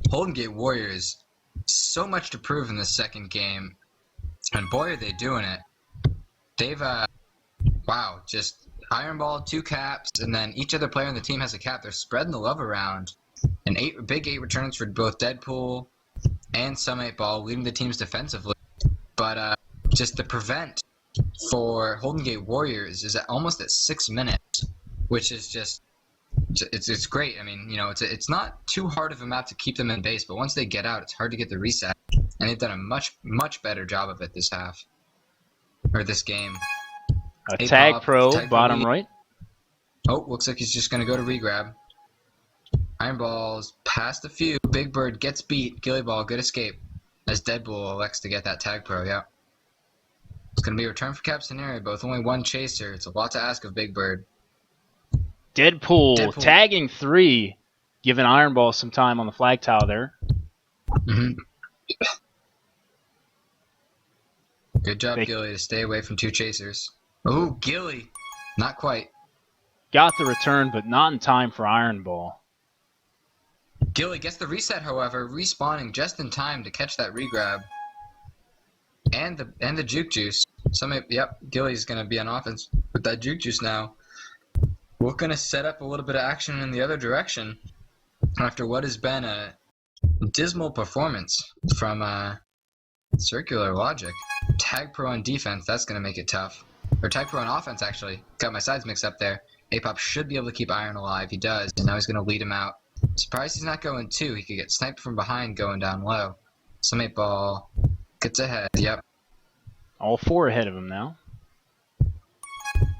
Holden Gate Warriors, so much to prove in this second game, and boy are they doing it. They've wow, just Iron Ball, 2 caps, and then each other player on the team has a cap. They're spreading the love around, and 8 returns for both Deadpool and some 8-ball, leading the teams defensively. But just the prevent for Holden Gate Warriors is almost at 6 minutes, which is just it's great. I mean, you know, it's not too hard of a map to keep them in base, but once they get out, it's hard to get the reset, and they've done a much better job of it this half or this game. A A-Pop, tag pro, tag bottom lead. right. Oh, looks like he's just gonna go to regrab. Iron Ball's past a few. Big Bird gets beat. Gilly Ball, good escape. As Deadpool elects to get that tag pro, yeah. It's going to be a return for cap scenario, but with only 1 chaser. It's a lot to ask of Big Bird. Deadpool tagging 3, giving Iron Ball some time on the flag tile there. Mm-hmm. Good job, Gilly, to stay away from 2 chasers. Oh, Gilly. Not quite. Got the return, but not in time for Iron Ball. Gilly gets the reset, however, respawning just in time to catch that regrab. And the Juke Juice. Yep, Gilly's going to be on offense with that Juke Juice now. We're going to set up a little bit of action in the other direction after what has been a dismal performance from Circular Logic. Tag Pro on defense, that's going to make it tough. Or Tag Pro on offense, actually. Got my sides mixed up there. A-Pop should be able to keep Iron alive. He does, and now he's going to lead him out. Surprised he's not going 2. He could get sniped from behind going down low. Some 8-ball gets ahead. Yep. All 4 ahead of him now.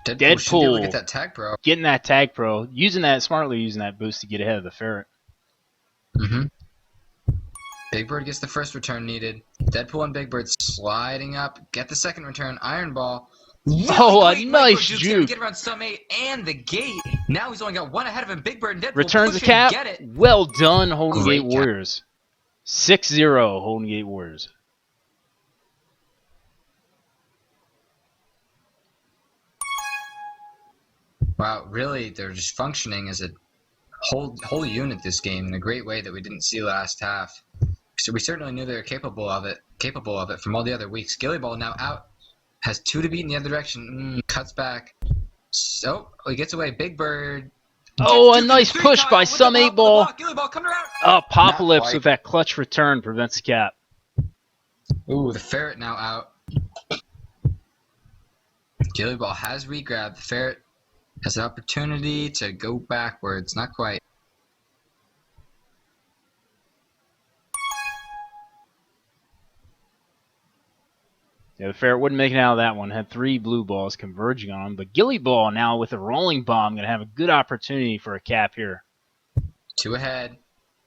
Deadpool should be able to get that tag pro. Getting that tag pro, smartly using that boost to get ahead of the Ferret. Mm-hmm. Big Bird gets the first return needed. Deadpool and Big Bird sliding up. Get the second return. Iron Ball. Really a nice juke. Get around some 8 and the gate. Now he's only got 1 ahead of him. Big Bird and Deadpool Returns the push him, cap. get it. Well done, Holden Great Gate cap. Warriors. 6-0 Holden Gate Warriors. Wow, really, they're just functioning as a whole unit this game in a great way that we didn't see last half. So we certainly knew they were capable of it from all the other weeks. Gilly Ball now out, has 2 to beat in the other direction, cuts back. So he gets away. Big Bird. Oh, a nice push by some 8-ball. Gilly Ball coming around. Apocalypse with that clutch return prevents the cap. Ooh, the Ferret now out. Gilly Ball has regrabbed. The Ferret has an opportunity to go backwards. Not quite. Yeah, the Ferret wouldn't make it out of that one. Had 3 blue balls converging on him. But Gilly Ball now with a rolling bomb going to have a good opportunity for a cap here. 2 ahead.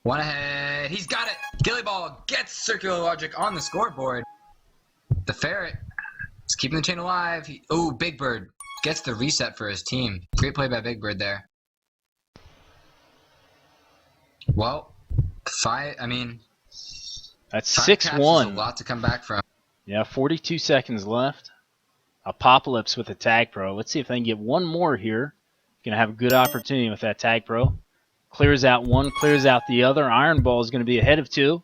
1 ahead. He's got it. Gilly Ball gets Circular Logic on the scoreboard. The Ferret is keeping the chain alive. Big Bird gets the reset for his team. Great play by Big Bird there. Well, that's 6-1. A lot to come back from. Yeah, 42 seconds left. Apocalypse with a tag pro. Let's see if they can get one more here. Going to have a good opportunity with that tag pro. Clears out one, clears out the other. Iron Ball is going to be ahead of 2.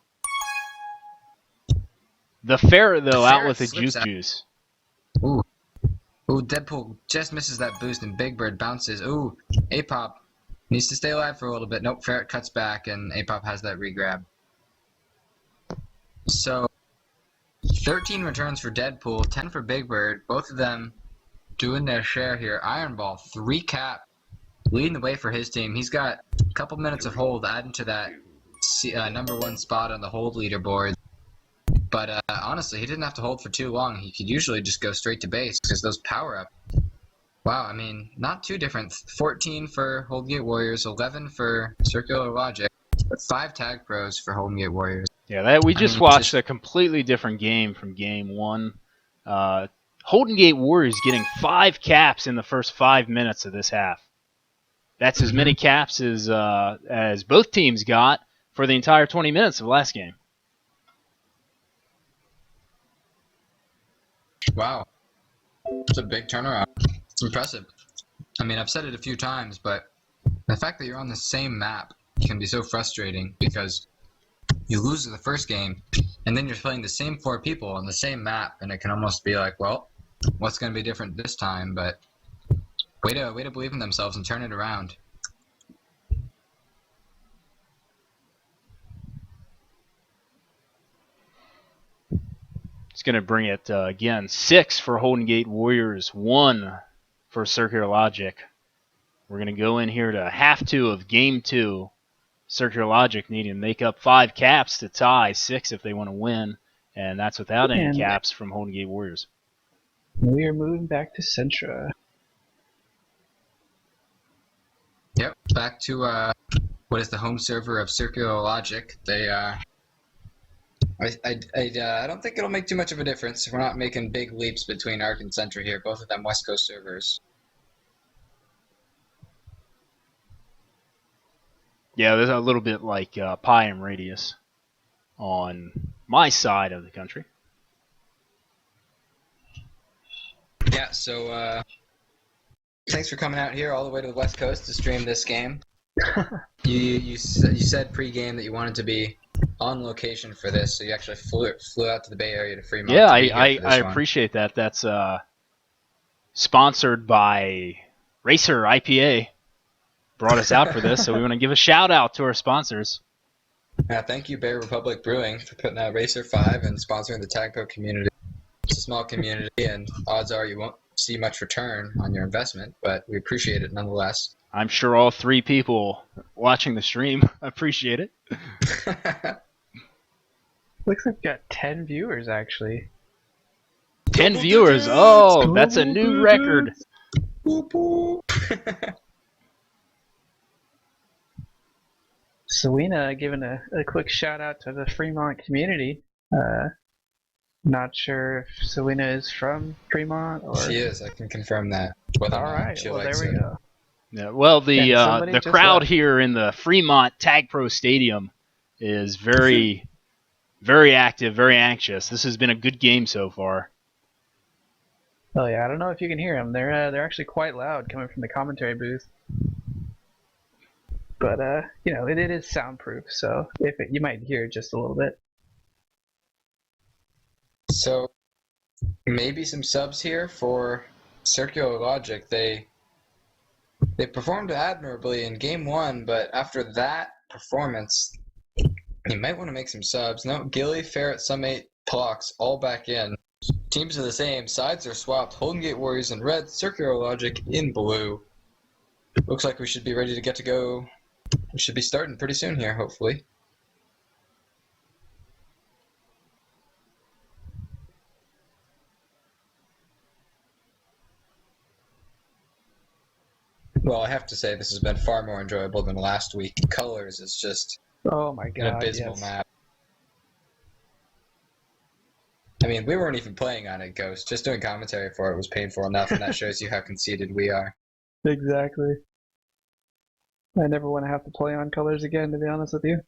The Ferret, though, out with a juke juice. Ooh, Deadpool just misses that boost, and Big Bird bounces. Ooh, Apop needs to stay alive for a little bit. Nope, Ferret cuts back, and Apop has that regrab. So, 13 returns for Deadpool, 10 for Big Bird. Both of them doing their share here. Iron Ball, 3 cap, leading the way for his team. He's got a couple minutes of hold, adding to that number 1 spot on the hold leaderboard. But honestly, he didn't have to hold for too long. He could usually just go straight to base because those power-ups. Wow, not too different. 14 for Holden Gate Warriors, 11 for Circular Logic, but 5 tag pros for Holden Gate Warriors. Yeah, we just watched a completely different game from game 1. Holden Gate Warriors getting 5 caps in the first 5 minutes of this half. That's as many caps as both teams got for the entire 20 minutes of the last game. Wow. It's a big turnaround. It's impressive. I've said it a few times, but the fact that you're on the same map can be so frustrating because you lose the first game, and then you're playing the same 4 people on the same map, and it can almost be like, well, what's going to be different this time? But way to believe in themselves and turn it around. It's going to bring it, again, 6 for Holden Gate Warriors, 1 for Circular Logic. We're going to go in here to half 2 of game 2. Circular Logic needing to make up 5 caps to tie 6 if they want to win, and that's without any caps from Holden Gate Warriors. We are moving back to Centra. Yep, back to what is the home server of Circular Logic. They I don't think it'll make too much of a difference. We're not making big leaps between Arc and Centra here, both of them West Coast servers. Yeah, there's a little bit like Pi and Radius on my side of the country. Yeah, so thanks for coming out here all the way to the West Coast to stream this game. You said pre-game that you wanted to be on location for this, so you actually flew out to the Bay Area to Fremont. Yeah, I appreciate that. That's sponsored by Racer IPA. Brought us out for this, so we want to give a shout out to our sponsors. Yeah, thank you, Bear Republic Brewing, for putting out Racer 5 and sponsoring the Tag Pro community. It's a small community, and odds are you won't see much return on your investment, but we appreciate it nonetheless. I'm sure all 3 people watching the stream appreciate it. Looks like we've got 10 viewers, actually. 10 viewers. Oh, that's a new record. Selena giving a quick shout out to the Fremont community. Not sure if Selena is from Fremont or. She is. I can confirm that. All right. Well, there we go. Yeah. Well, the crowd here in the Fremont Tag Pro Stadium is very very active, very anxious. This has been a good game so far. Oh yeah, I don't know if you can hear them. They're actually quite loud coming from the commentary booth. But you know, it is soundproof, so you might hear it just a little bit. So maybe some subs here for Circular Logic. They performed admirably in game 1, but after that performance, you might want to make some subs. No, Gilly, Ferret, Summate, Plox, all back in. Teams are the same. Sides are swapped. Holden Gate Warriors in red, Circular Logic in blue. Looks like we should be ready to go. We should be starting pretty soon here, hopefully. Well, I have to say this has been far more enjoyable than last week. Colors is just oh my god, an abysmal map. I mean, we weren't even playing on it, Ghost. Just doing commentary for it was painful enough, and that shows you how conceited we are. Exactly. I never want to have to play on colors again, to be honest with you.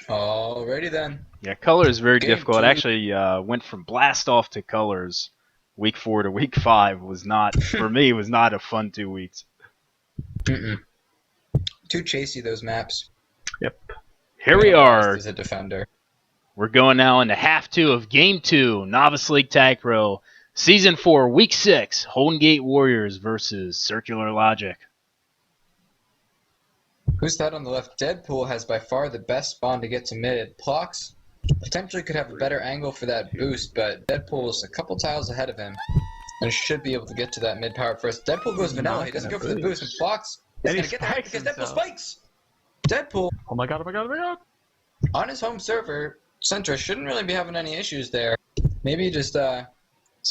Alrighty then. Yeah, color is very Game difficult. two. It actually went from blast off to colors. Week 4 to week 5 was not, for me, was not a fun 2 weeks. Too chasey, those maps. Yep. Here we are. As a defender. We're going now into half 2 of Game 2, Novice League Tag Pro, Season 4, Week 6, Holden Gate Warriors versus Circular Logic. Who's that on the left? Deadpool has by far the best spawn to get to mid. Plox potentially could have a better angle for that boost, but Deadpool's a couple tiles ahead of him and should be able to get to that mid power first. Deadpool goes vanilla. He doesn't go for the boost, and Plox is going to get that because Deadpool spikes. Deadpool. Oh my god, oh my god, oh my god. On his home server, Centra shouldn't really be having any issues there. Maybe just a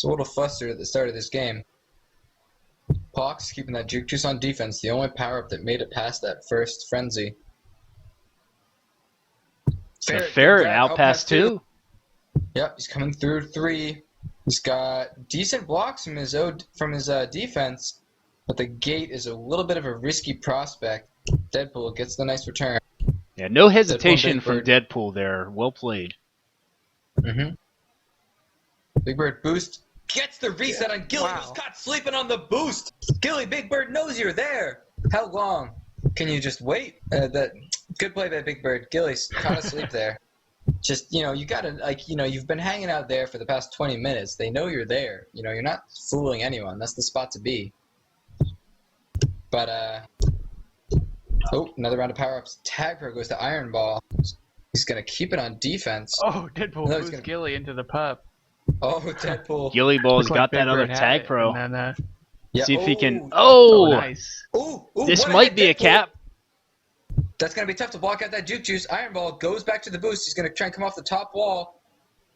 little flustered at the start of this game. Pox keeping that juke juice on defense, the only power-up that made it past that first frenzy. Ferret out past 2. Yep, he's coming through 3. He's got decent blocks from his defense, but the gate is a little bit of a risky prospect. Deadpool gets the nice return. Yeah, no hesitation from Deadpool there. Well played. Big Bird boost. Gets the reset on Gilly, who's caught sleeping on the boost. Gilly, Big Bird knows you're there. How long can you just wait? Good play by Big Bird. Gilly's caught asleep there. Just, you gotta, you've been hanging out there for the past 20 minutes. They know you're there. You're not fooling anyone. That's the spot to be. But, another round of power-ups. Tag Pro goes to Iron Ball. He's gonna keep it on defense. Oh, Deadpool moves Gilly into the pup. Oh, Deadpool. Gilly Ball's got that other Tag Pro. And then, See if he can... Oh, nice. This might be a cap. That's going to be tough to block out that juke juice. Iron Ball goes back to the boost. He's going to try and come off the top wall.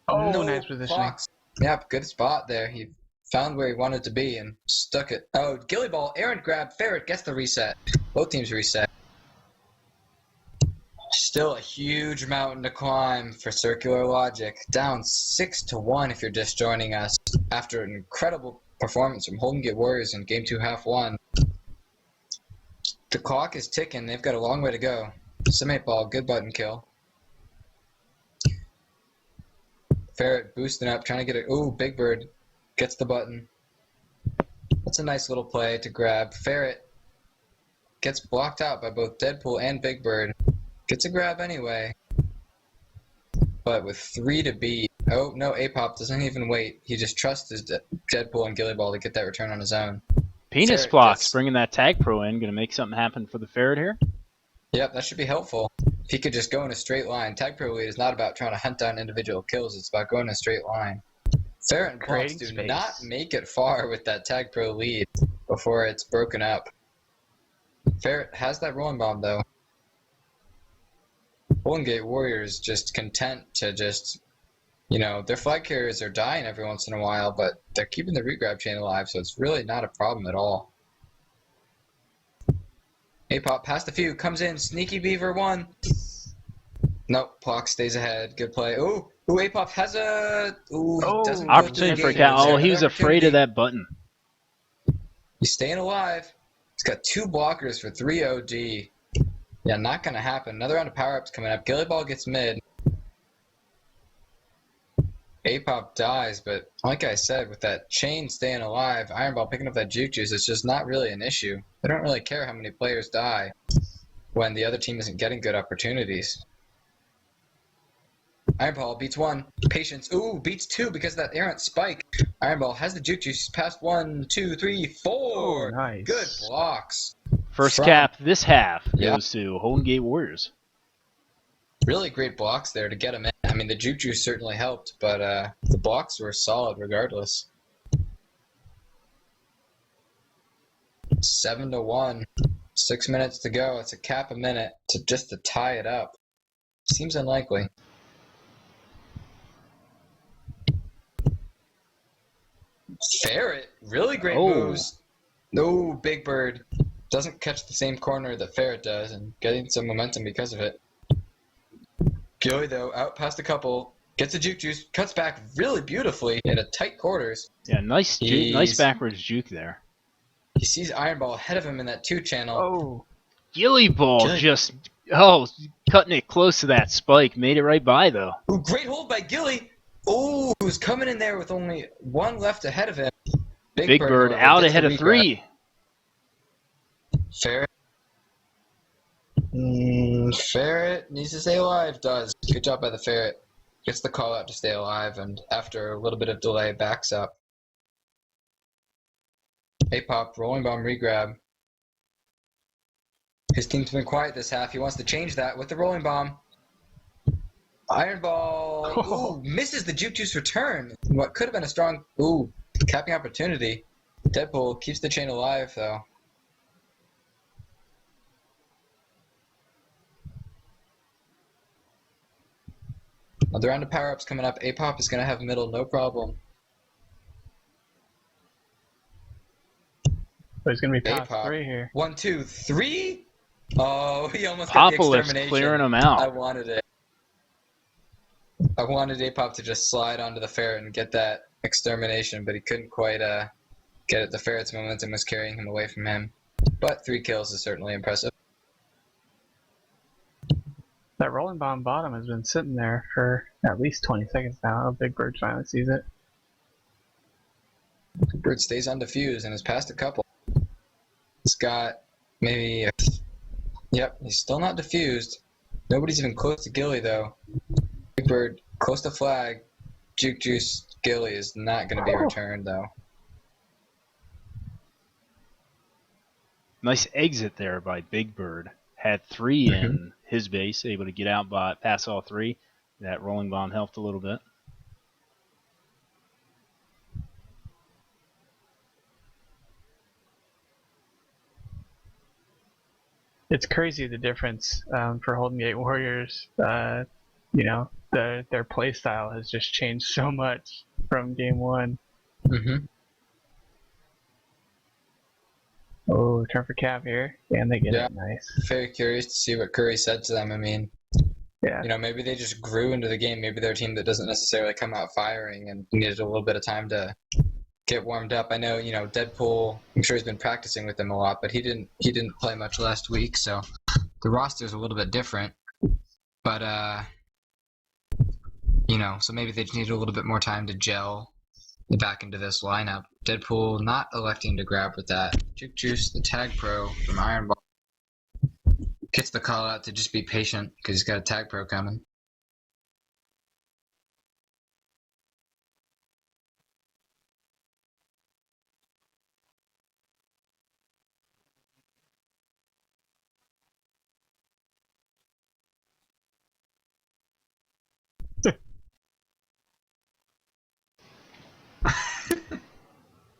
Oh, nice positioning. Fox. Yep, good spot there. He found where he wanted to be and stuck it. Oh, Gilly Ball, errant grab. Ferret gets the reset. Both teams reset. Still a huge mountain to climb for Circular Logic. Down 6-1 if you're just joining us after an incredible performance from Holden Gate Warriors in Game 2 half 1. The clock is ticking. They've got a long way to go. Summate Ball, good button kill. Ferret boosting up, trying to get it. Ooh, Big Bird gets the button. That's a nice little play to grab. Ferret gets blocked out by both Deadpool and Big Bird. Gets a grab anyway. But with 3 to beat. Oh, no, A-Pop doesn't even wait. He just trusts his Deadpool and Gilly Ball to get that return on his own. Penis Plox bringing that Tag Pro in. Going to make something happen for the Ferret here? Yep, that should be helpful. If he could just go in a straight line. Tag Pro lead is not about trying to hunt down individual kills. It's about going in a straight line. Ferret and Plox do not make it far with that Tag Pro lead before it's broken up. Ferret has that rolling bomb, though. Holden Gate Warriors just content to just, their flag carriers are dying every once in a while, but they're keeping the regrab chain alive, so it's really not a problem at all. A-Pop past a few, comes in, Sneaky Beaver 1. Nope, Plox stays ahead, good play. Ooh, A-Pop has a... doesn't opportunity for a cat. Oh, he was afraid of that button. He's staying alive. got 2 blockers for 3 OD. Yeah, not going to happen. Another round of power-ups coming up. Gilly Ball gets mid. A-Pop dies, but like I said, with that chain staying alive, Iron Ball picking up that juke juice, it's just not really an issue. They don't really care how many players die when the other team isn't getting good opportunities. Iron Ball beats 1. Patience. Ooh, beats 2 because of that errant spike. Iron Ball has the juke juice past 1, 2, 3, 4. Oh, nice. Good blocks. First From- cap this half Yeah. goes to Holden Gate Warriors. Really great blocks there to get him in. I mean, the juke juice certainly helped, but the blocks were solid regardless. 7-1. 6 minutes to go. It's a cap a minute just to tie it up. Seems unlikely. Ferret, really great moves. No, Big Bird doesn't catch the same corner that Ferret does and getting some momentum because of it. Gilly, though, out past a couple, gets a juke juice, cuts back really beautifully in a tight quarters. Yeah, nice backwards juke there. He sees Iron Ball ahead of him in that 2 channel. Oh, Gilly Ball just cutting it close to that spike. Made it right by though. Ooh, great hold by Gilly. Ooh, who's coming in there with only 1 left ahead of him. Big Bird however, out gets ahead the of regrab. 3. Ferret. Ferret needs to stay alive. Does. Good job by the Ferret. Gets the call out to stay alive, and after a little bit of delay, backs up. A-Pop, rolling bomb regrab. His team's been quiet this half. He wants to change that with the rolling bomb. Iron Ball misses the juke juice return. What could have been a strong capping opportunity. Deadpool keeps the chain alive though. Another round of power-ups coming up. A-Pop is going to have middle, no problem. but he's gonna be past A-Pop. 3 here. 1, 2, 3. Oh, he almost got the Popolip's extermination. clearing him out. I wanted it. I wanted A-Pop to just slide onto the ferret and get that extermination, but he couldn't quite get it. The ferret's momentum was carrying him away from him. But 3 kills is certainly impressive. That rolling bomb bottom has been sitting there for at least 20 seconds now. Big Bird finally sees it. Bird stays undefused and has passed a couple. He's got maybe... Yep, he's still not diffused. Nobody's even close to Gilly, though. Big Bird, close to flag. Juke Juice Gilly is not going to be returned, though. Nice exit there by Big Bird. Had 3 in his base, able to get out past all 3. That rolling bomb helped a little bit. It's crazy the difference for Holden Gate Warriors. You know, their play style has just changed so much from game 1. Oh, turn for cap here, and they get it. Nice. Very curious to see what Curry said to them. I mean, yeah, you know, maybe they just grew into the game. Maybe they're a team that doesn't necessarily come out firing and needed a little bit of time to get warmed up. I know, you know, Deadpool, I'm sure he's been practicing with them a lot, but he didn't play much last week, so the roster's a little bit different. But you know, so maybe they just need a little bit more time to gel back into this lineup. Deadpool not electing to grab with that. Juke Juice, the tag pro from Iron Ball, gets the call out to just be patient because he's got a tag pro coming.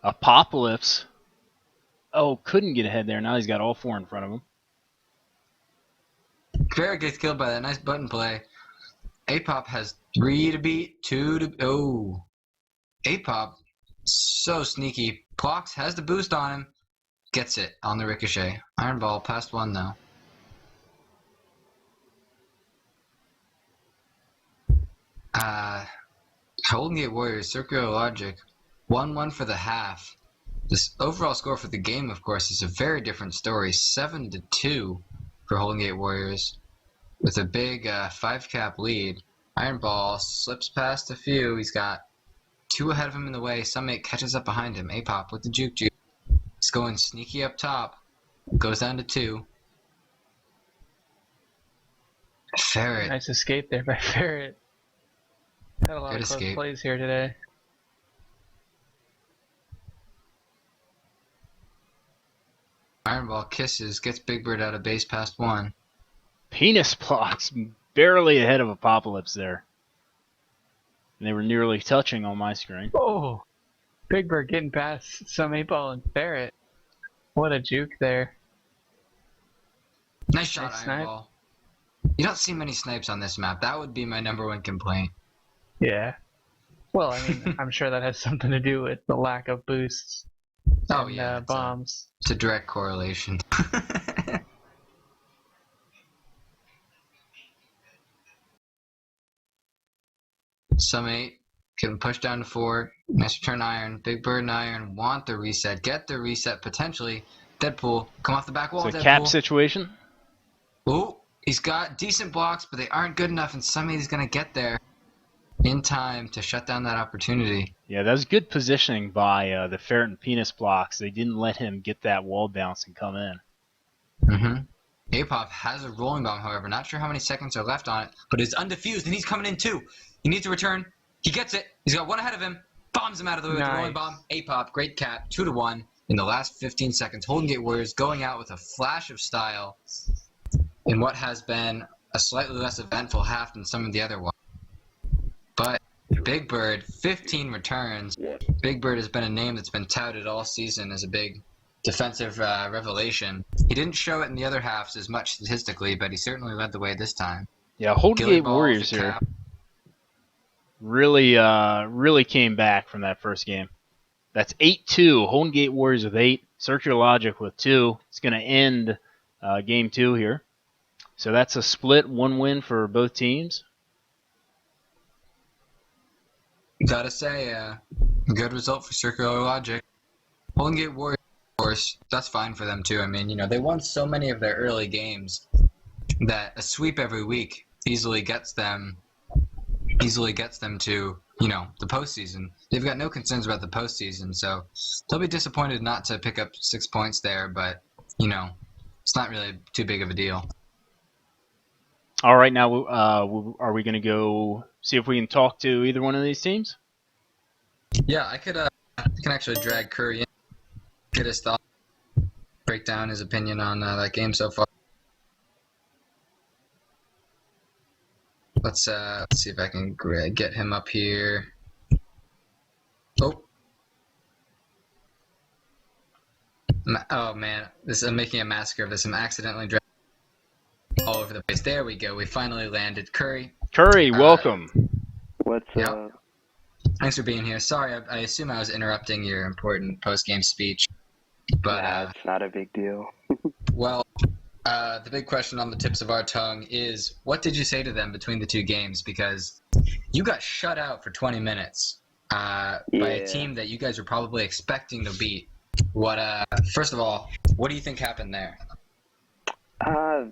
Apocalypse. Oh, couldn't get ahead there. Now he's got all 4 in front of him. Ferret gets killed by that nice button play. A-Pop has 3 to beat, 2 to... Oh. A-Pop, so sneaky. Plox has the boost on him. Gets it on the ricochet. Iron Ball past 1, though. Holden Gate Warriors, Circular Logic. 1-1 for the half. This overall score for the game, of course, is a very different story. 7-2 for Golden Gate Warriors, with a big 5-cap lead. Iron Ball slips past a few. He's got 2 ahead of him in the way. Summit catches up behind him. A-Pop with the juke. He's going sneaky up top. Goes down to 2. Ferret. Nice escape there by Ferret. Had a lot Good of close escape. plays here today. Iron Ball kisses, gets Big Bird out of base past 1. Penis blocks barely ahead of Apocalypse there. And they were nearly touching on my screen. Oh, Big Bird getting past some 8-Ball and Ferret. What a juke there. Nice shot, Nice Iron snipe. Ball. You don't see many snipes on this map. That would be my #1 complaint. Yeah. Well, I mean, I'm sure that has something to do with the lack of boosts Oh, and yeah. bombs. It's a direct correlation. Some 8 getting pushed down to 4. Nice return, Iron. Big Bird and Iron want the reset. Get the reset potentially. Deadpool, come off the back wall. It's a Deadpool. cap situation. Oh, he's got decent blocks, but they aren't good enough, and somebody's going to get there in time to shut down that opportunity. Yeah, that was good positioning by the Ferret and Penis blocks. They didn't let him get that wall bounce and come in. Mm-hmm. A-Pop has a rolling bomb, however. Not sure how many seconds are left on it, but it's undefused, and he's coming in too. He needs to return. He gets it. He's got 1 ahead of him. Bombs him out of the way with the rolling bomb. A-Pop, great cap, 2-1 in the last 15 seconds. Golden Gate Warriors going out with a flash of style in what has been a slightly less eventful half than some of the other ones. But Big Bird, 15 returns. Big Bird has been a name that's been touted all season as a big defensive revelation. He didn't show it in the other halves as much statistically, but he certainly led the way this time. Yeah, Golden Gate Ball, Warriors the here cap. really came back from that first game. That's 8-2. Golden Gate Warriors with 8. Circular Logic with 2. It's going to end game 2 here. So that's a split, 1 win for both teams. Gotta say, good result for Circular Logic. Golden Gate Warriors, of course, that's fine for them too. I mean, they won so many of their early games that a sweep every week easily gets them to, the postseason. They've got no concerns about the postseason, so they'll be disappointed not to pick up 6 points there, but, it's not really too big of a deal. All right, now are we going to go see if we can talk to either one of these teams? Yeah, I can actually drag Curry in, get his thoughts, break down his opinion on that game so far. Let's see if I can get him up here. Oh man, I'm making a massacre of this. I'm accidentally dragging all over the place. There we go. We finally landed. Curry, welcome. What's up? Thanks for being here. Sorry, I assume I was interrupting your important post-game speech, but it's not a big deal. Well, the big question on the tips of our tongue is, what did you say to them between the 2 games? Because you got shut out for 20 minutes by a team that you guys were probably expecting to beat. First of all, what do you think happened there?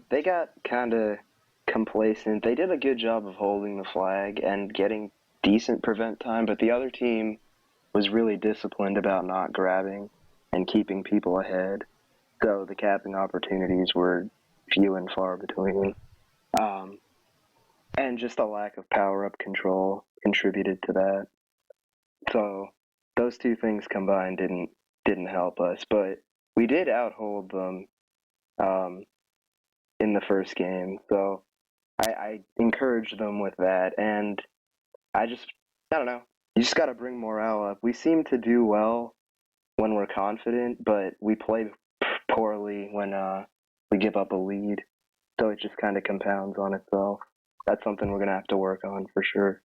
They got kind of complacent. They did a good job of holding the flag and getting decent prevent time, but the other team was really disciplined about not grabbing and keeping people ahead. So the capping opportunities were few and far between. And just a lack of power-up control contributed to that. So those 2 things combined didn't help us, but we did outhold them in the first game. So I encouraged them with that, and I don't know. You just got to bring morale up. We seem to do well when we're confident, but we play poorly when we give up a lead. So it just kind of compounds on itself. That's something we're going to have to work on for sure.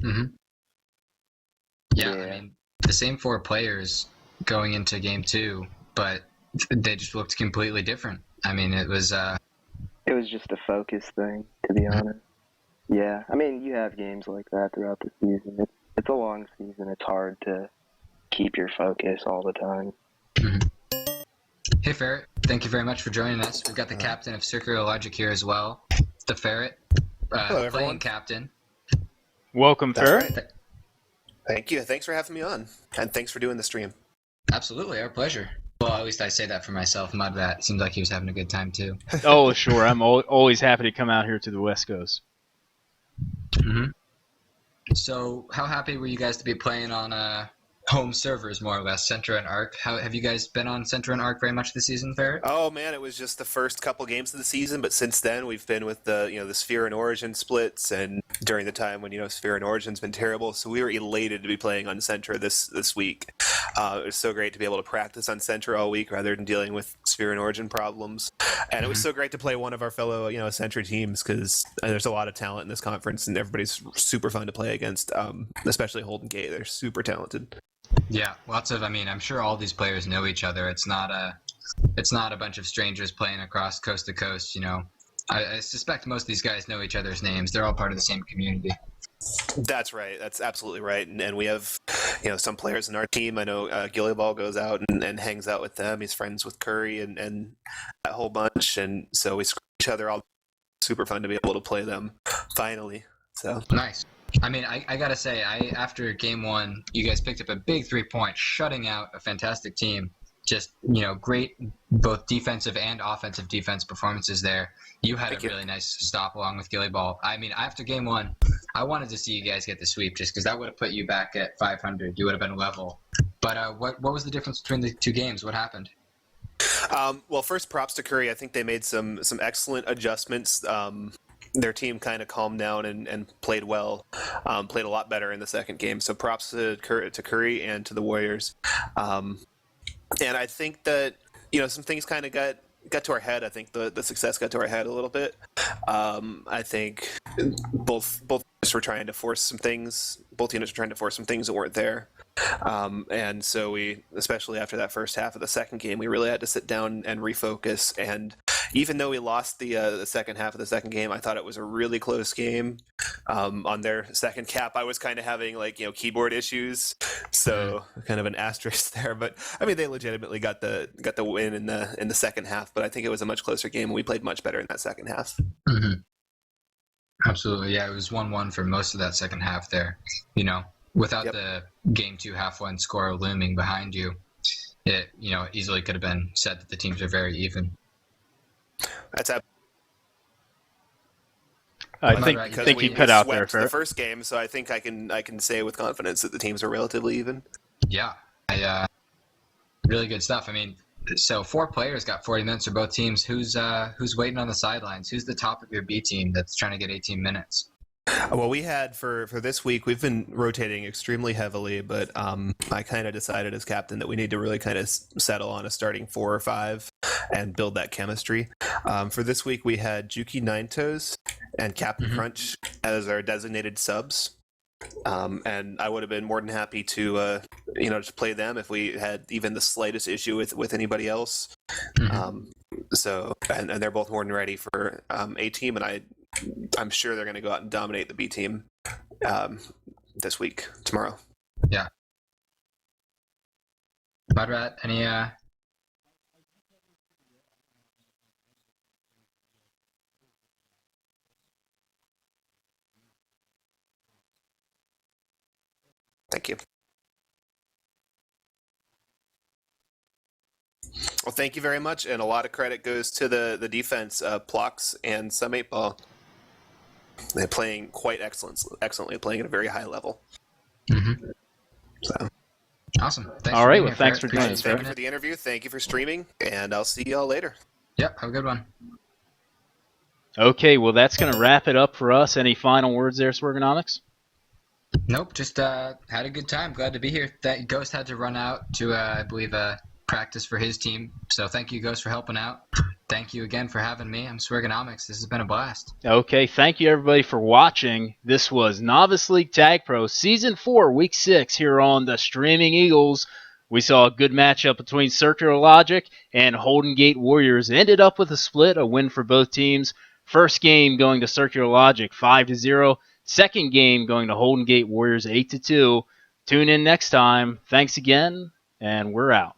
Mm-hmm. Yeah, I mean, the same 4 players going into game 2, but they just looked completely different. I mean, it was just a focus thing, to be honest. Yeah, I mean, you have games like that throughout the season. It's a long season. It's hard to keep your focus all the time. Hey, Ferret. Thank you very much for joining us. We've got the captain of Circular Logic here as well. It's the Ferret, Hello, everyone. playing captain. Welcome, That's Ferret. right. Thank you. Thanks for having me on, and thanks for doing the stream. Absolutely, our pleasure. Well, at least I say that for myself. Mudrat seems like he was having a good time too. Oh, sure. I'm always happy to come out here to the West Coast. So, how happy were you guys to be playing on home servers, more or less, Centra and Arc? How have you guys been on Centra and Arc very much this season, Ferret? Oh man, it was just the first couple games of the season, but since then we've been with the Sphere and Origin splits, and during the time when Sphere and Origin's been terrible, so we were elated to be playing on Centra this week. It was so great to be able to practice on Centra all week rather than dealing with Sphere and Origin problems, and it was so great to play one of our fellow Centra teams because there's a lot of talent in this conference, and everybody's super fun to play against, especially Holden Gate. They're super talented. Yeah, lots of. I mean, I'm sure all these players know each other. It's not a bunch of strangers playing across coast to coast. I suspect most of these guys know each other's names. They're all part of the same community. That's right. That's absolutely right. And we have, some players in our team. I know Gillyball goes out and hangs out with them. He's friends with Curry and that whole bunch. And so we screw each other all. Super fun to be able to play them finally. So nice. I mean, I gotta say, after game one, you guys picked up a big 3-point, shutting out a fantastic team. Just, great both defensive and offensive defense performances there. You had a really nice stop along with Gillyball. I mean, after game one, I wanted to see you guys get the sweep just because that would have put you back at 500. You would have been level. But what was the difference between the two games? What happened? Well, first, props to Curry. I think they made some excellent adjustments. Their team kind of calmed down and played well, played a lot better in the second game. So props to Curry and to the Warriors. And I think that some things kind of got to our head. I think the success got to our head a little bit. I think both units were trying to force some things. Both units were trying to force some things that weren't there. And so we, especially after that first half of the second game, we really had to sit down and refocus. And even though we lost the second half of the second game, I thought it was a really close game. On their second cap, I was kind of having keyboard issues, so kind of an asterisk there. But I mean, they legitimately got the win in the second half. But I think it was a much closer game, and we played much better in that second half. Mm-hmm. Absolutely, yeah. It was 1-1 for most of that second half there. Without the game 2 half-one score looming behind you, it easily could have been said that the teams are very even. That's I think you cut out there, the first game, so I think I can say with confidence that the teams are relatively even. Yeah, really good stuff. I mean, so 4 players got 40 minutes for both teams. Who's waiting on the sidelines? Who's the top of your B team that's trying to get 18 minutes? Well, we had for this week, we've been rotating extremely heavily, but I kind of decided as captain that we need to really kind of settle on a starting 4 or 5 and build that chemistry. For this week, we had Juki Nine Toes and Captain Crunch as our designated subs. And I would have been more than happy to just play them if we had even the slightest issue with anybody else. So and they're both more than ready for A team, and I'm sure they're going to go out and dominate the B team this week, tomorrow. Yeah. Mudrat, any Thank you. Well, thank you very much, and a lot of credit goes to the defense, Plox and some 8-ball. They're playing quite excellently, playing at a very high level. So. Awesome. All right, well, thanks for joining us. Thank you for the interview. Thank you for streaming, and I'll see y'all later. Yep, have a good one. Okay, well, that's going to wrap it up for us. Any final words there, Swergonomics? Nope, just had a good time. Glad to be here. That Ghost had to run out to, I believe, practice for his team. So thank you, Ghost, for helping out. Thank you again for having me. I'm Swergonomics. This has been a blast. Okay, thank you, everybody, for watching. This was Novice League Tag Pro Season 4, Week 6 here on the Streaming Eagles. We saw a good matchup between Circular Logic and Holden Gate Warriors. It ended up with a split, a win for both teams. First game going to Circular Logic 5-0. Second game going to Holden Gate Warriors 8-2. Tune in next time. Thanks again, and we're out.